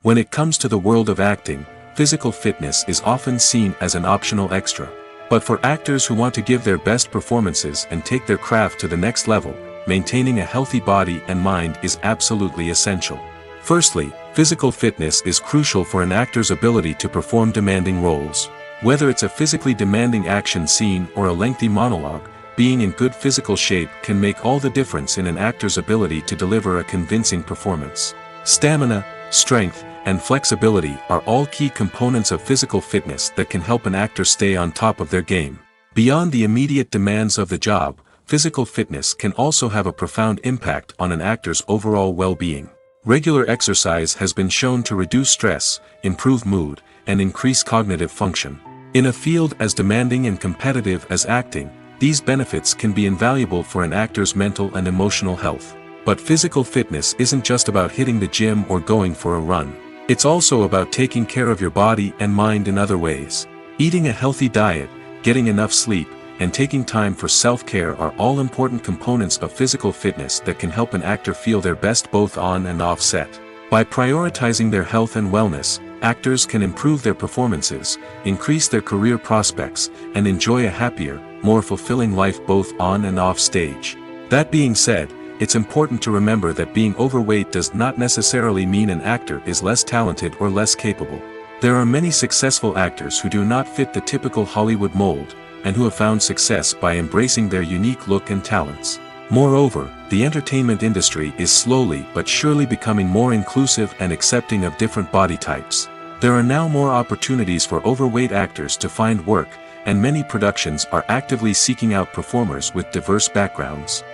When it comes to the world of acting, physical fitness is often seen as an optional extra. But for actors who want to give their best performances and take their craft to the next level, maintaining a healthy body and mind is absolutely essential. Firstly, physical fitness is crucial for an actor's ability to perform demanding roles. Whether it's a physically demanding action scene or a lengthy monologue, being in good physical shape can make all the difference in an actor's ability to deliver a convincing performance. Stamina, strength, and flexibility are all key components of physical fitness that can help an actor stay on top of their game. Beyond the immediate demands of the job, physical fitness can also have a profound impact on an actor's overall well-being. Regular exercise has been shown to reduce stress, improve mood, and increase cognitive function. In a field as demanding and competitive as acting, these benefits can be invaluable for an actor's mental and emotional health. But physical fitness isn't just about hitting the gym or going for a run. It's also about taking care of your body and mind in other ways. Eating a healthy diet, getting enough sleep, and taking time for self-care are all important components of physical fitness that can help an actor feel their best both on and off set. By prioritizing their health and wellness, actors can improve their performances, increase their career prospects, and enjoy a happier, more fulfilling life both on and off stage. That being said, it's important to remember that being overweight does not necessarily mean an actor is less talented or less capable. There are many successful actors who do not fit the typical Hollywood mold, and who have found success by embracing their unique look and talents. Moreover, the entertainment industry is slowly but surely becoming more inclusive and accepting of different body types. There are now more opportunities for overweight actors to find work, and many productions are actively seeking out performers with diverse backgrounds.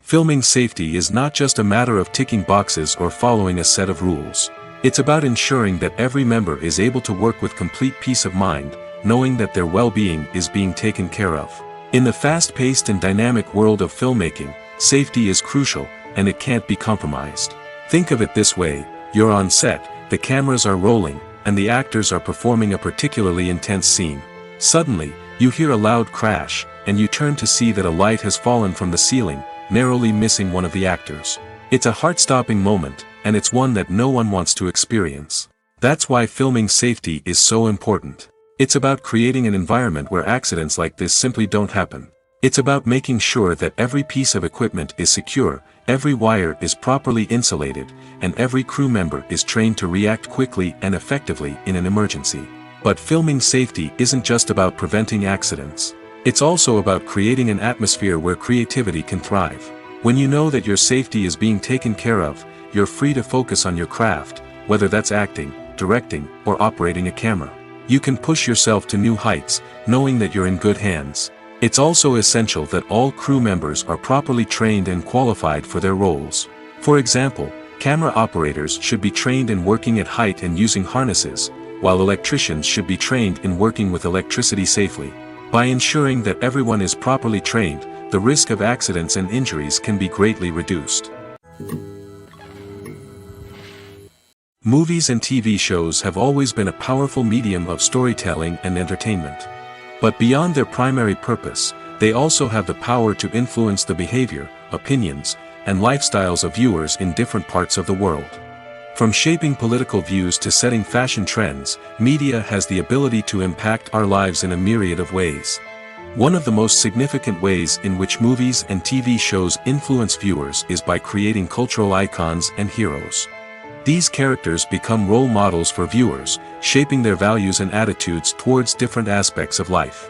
Filming safety is not just a matter of ticking boxes or following a set of rules. It's about ensuring that every member is able to work with complete peace of mind, knowing that their well-being is being taken care of. In the fast-paced and dynamic world of filmmaking, safety is crucial, and it can't be compromised. Think of it this way: you're on set, the cameras are rolling, and the actors are performing a particularly intense scene. Suddenly, you hear a loud crash, and you turn to see that a light has fallen from the ceiling, narrowly missing one of the actors. It's a heart-stopping moment, and it's one that no one wants to experience. That's why filming safety is so important. It's about creating an environment where accidents like this simply don't happen. It's about making sure that every piece of equipment is secure, every wire is properly insulated, and every crew member is trained to react quickly and effectively in an emergency. But filming safety isn't just about preventing accidents. It's also about creating an atmosphere where creativity can thrive. When you know that your safety is being taken care of, you're free to focus on your craft, whether that's acting, directing, or operating a camera. You can push yourself to new heights, knowing that you're in good hands. It's also essential that all crew members are properly trained and qualified for their roles. For example, camera operators should be trained in working at height and using harnesses, while electricians should be trained in working with electricity safely. By ensuring that everyone is properly trained, the risk of accidents and injuries can be greatly reduced. Movies and TV shows have always been a powerful medium of storytelling and entertainment. But beyond their primary purpose, they also have the power to influence the behavior, opinions, and lifestyles of viewers in different parts of the world. From shaping political views to setting fashion trends, media has the ability to impact our lives in a myriad of ways. One of the most significant ways in which movies and TV shows influence viewers is by creating cultural icons and heroes. These characters become role models for viewers, shaping their values and attitudes towards different aspects of life.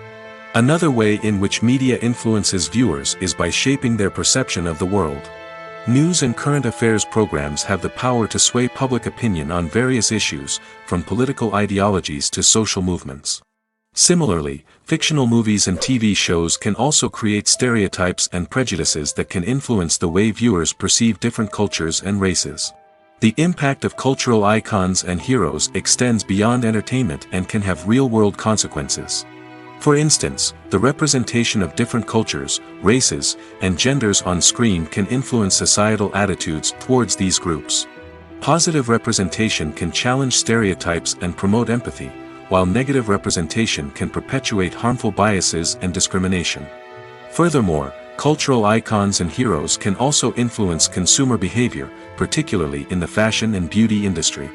Another way in which media influences viewers is by shaping their perception of the world. News and current affairs programs have the power to sway public opinion on various issues, from political ideologies to social movements. Similarly, fictional movies and TV shows can also create stereotypes and prejudices that can influence the way viewers perceive different cultures and races. The impact of cultural icons and heroes extends beyond entertainment and can have real-world consequences. For instance, the representation of different cultures, races, and genders on screen can influence societal attitudes towards these groups. Positive representation can challenge stereotypes and promote empathy, while negative representation can perpetuate harmful biases and discrimination. Furthermore, cultural icons and heroes can also influence consumer behavior, particularly in the fashion and beauty industry.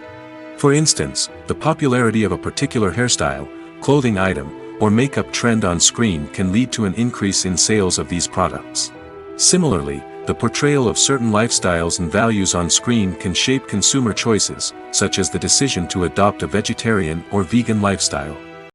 For instance, the popularity of a particular hairstyle, clothing item, or makeup trend on screen can lead to an increase in sales of these products. Similarly, the portrayal of certain lifestyles and values on screen can shape consumer choices, such as the decision to adopt a vegetarian or vegan lifestyle.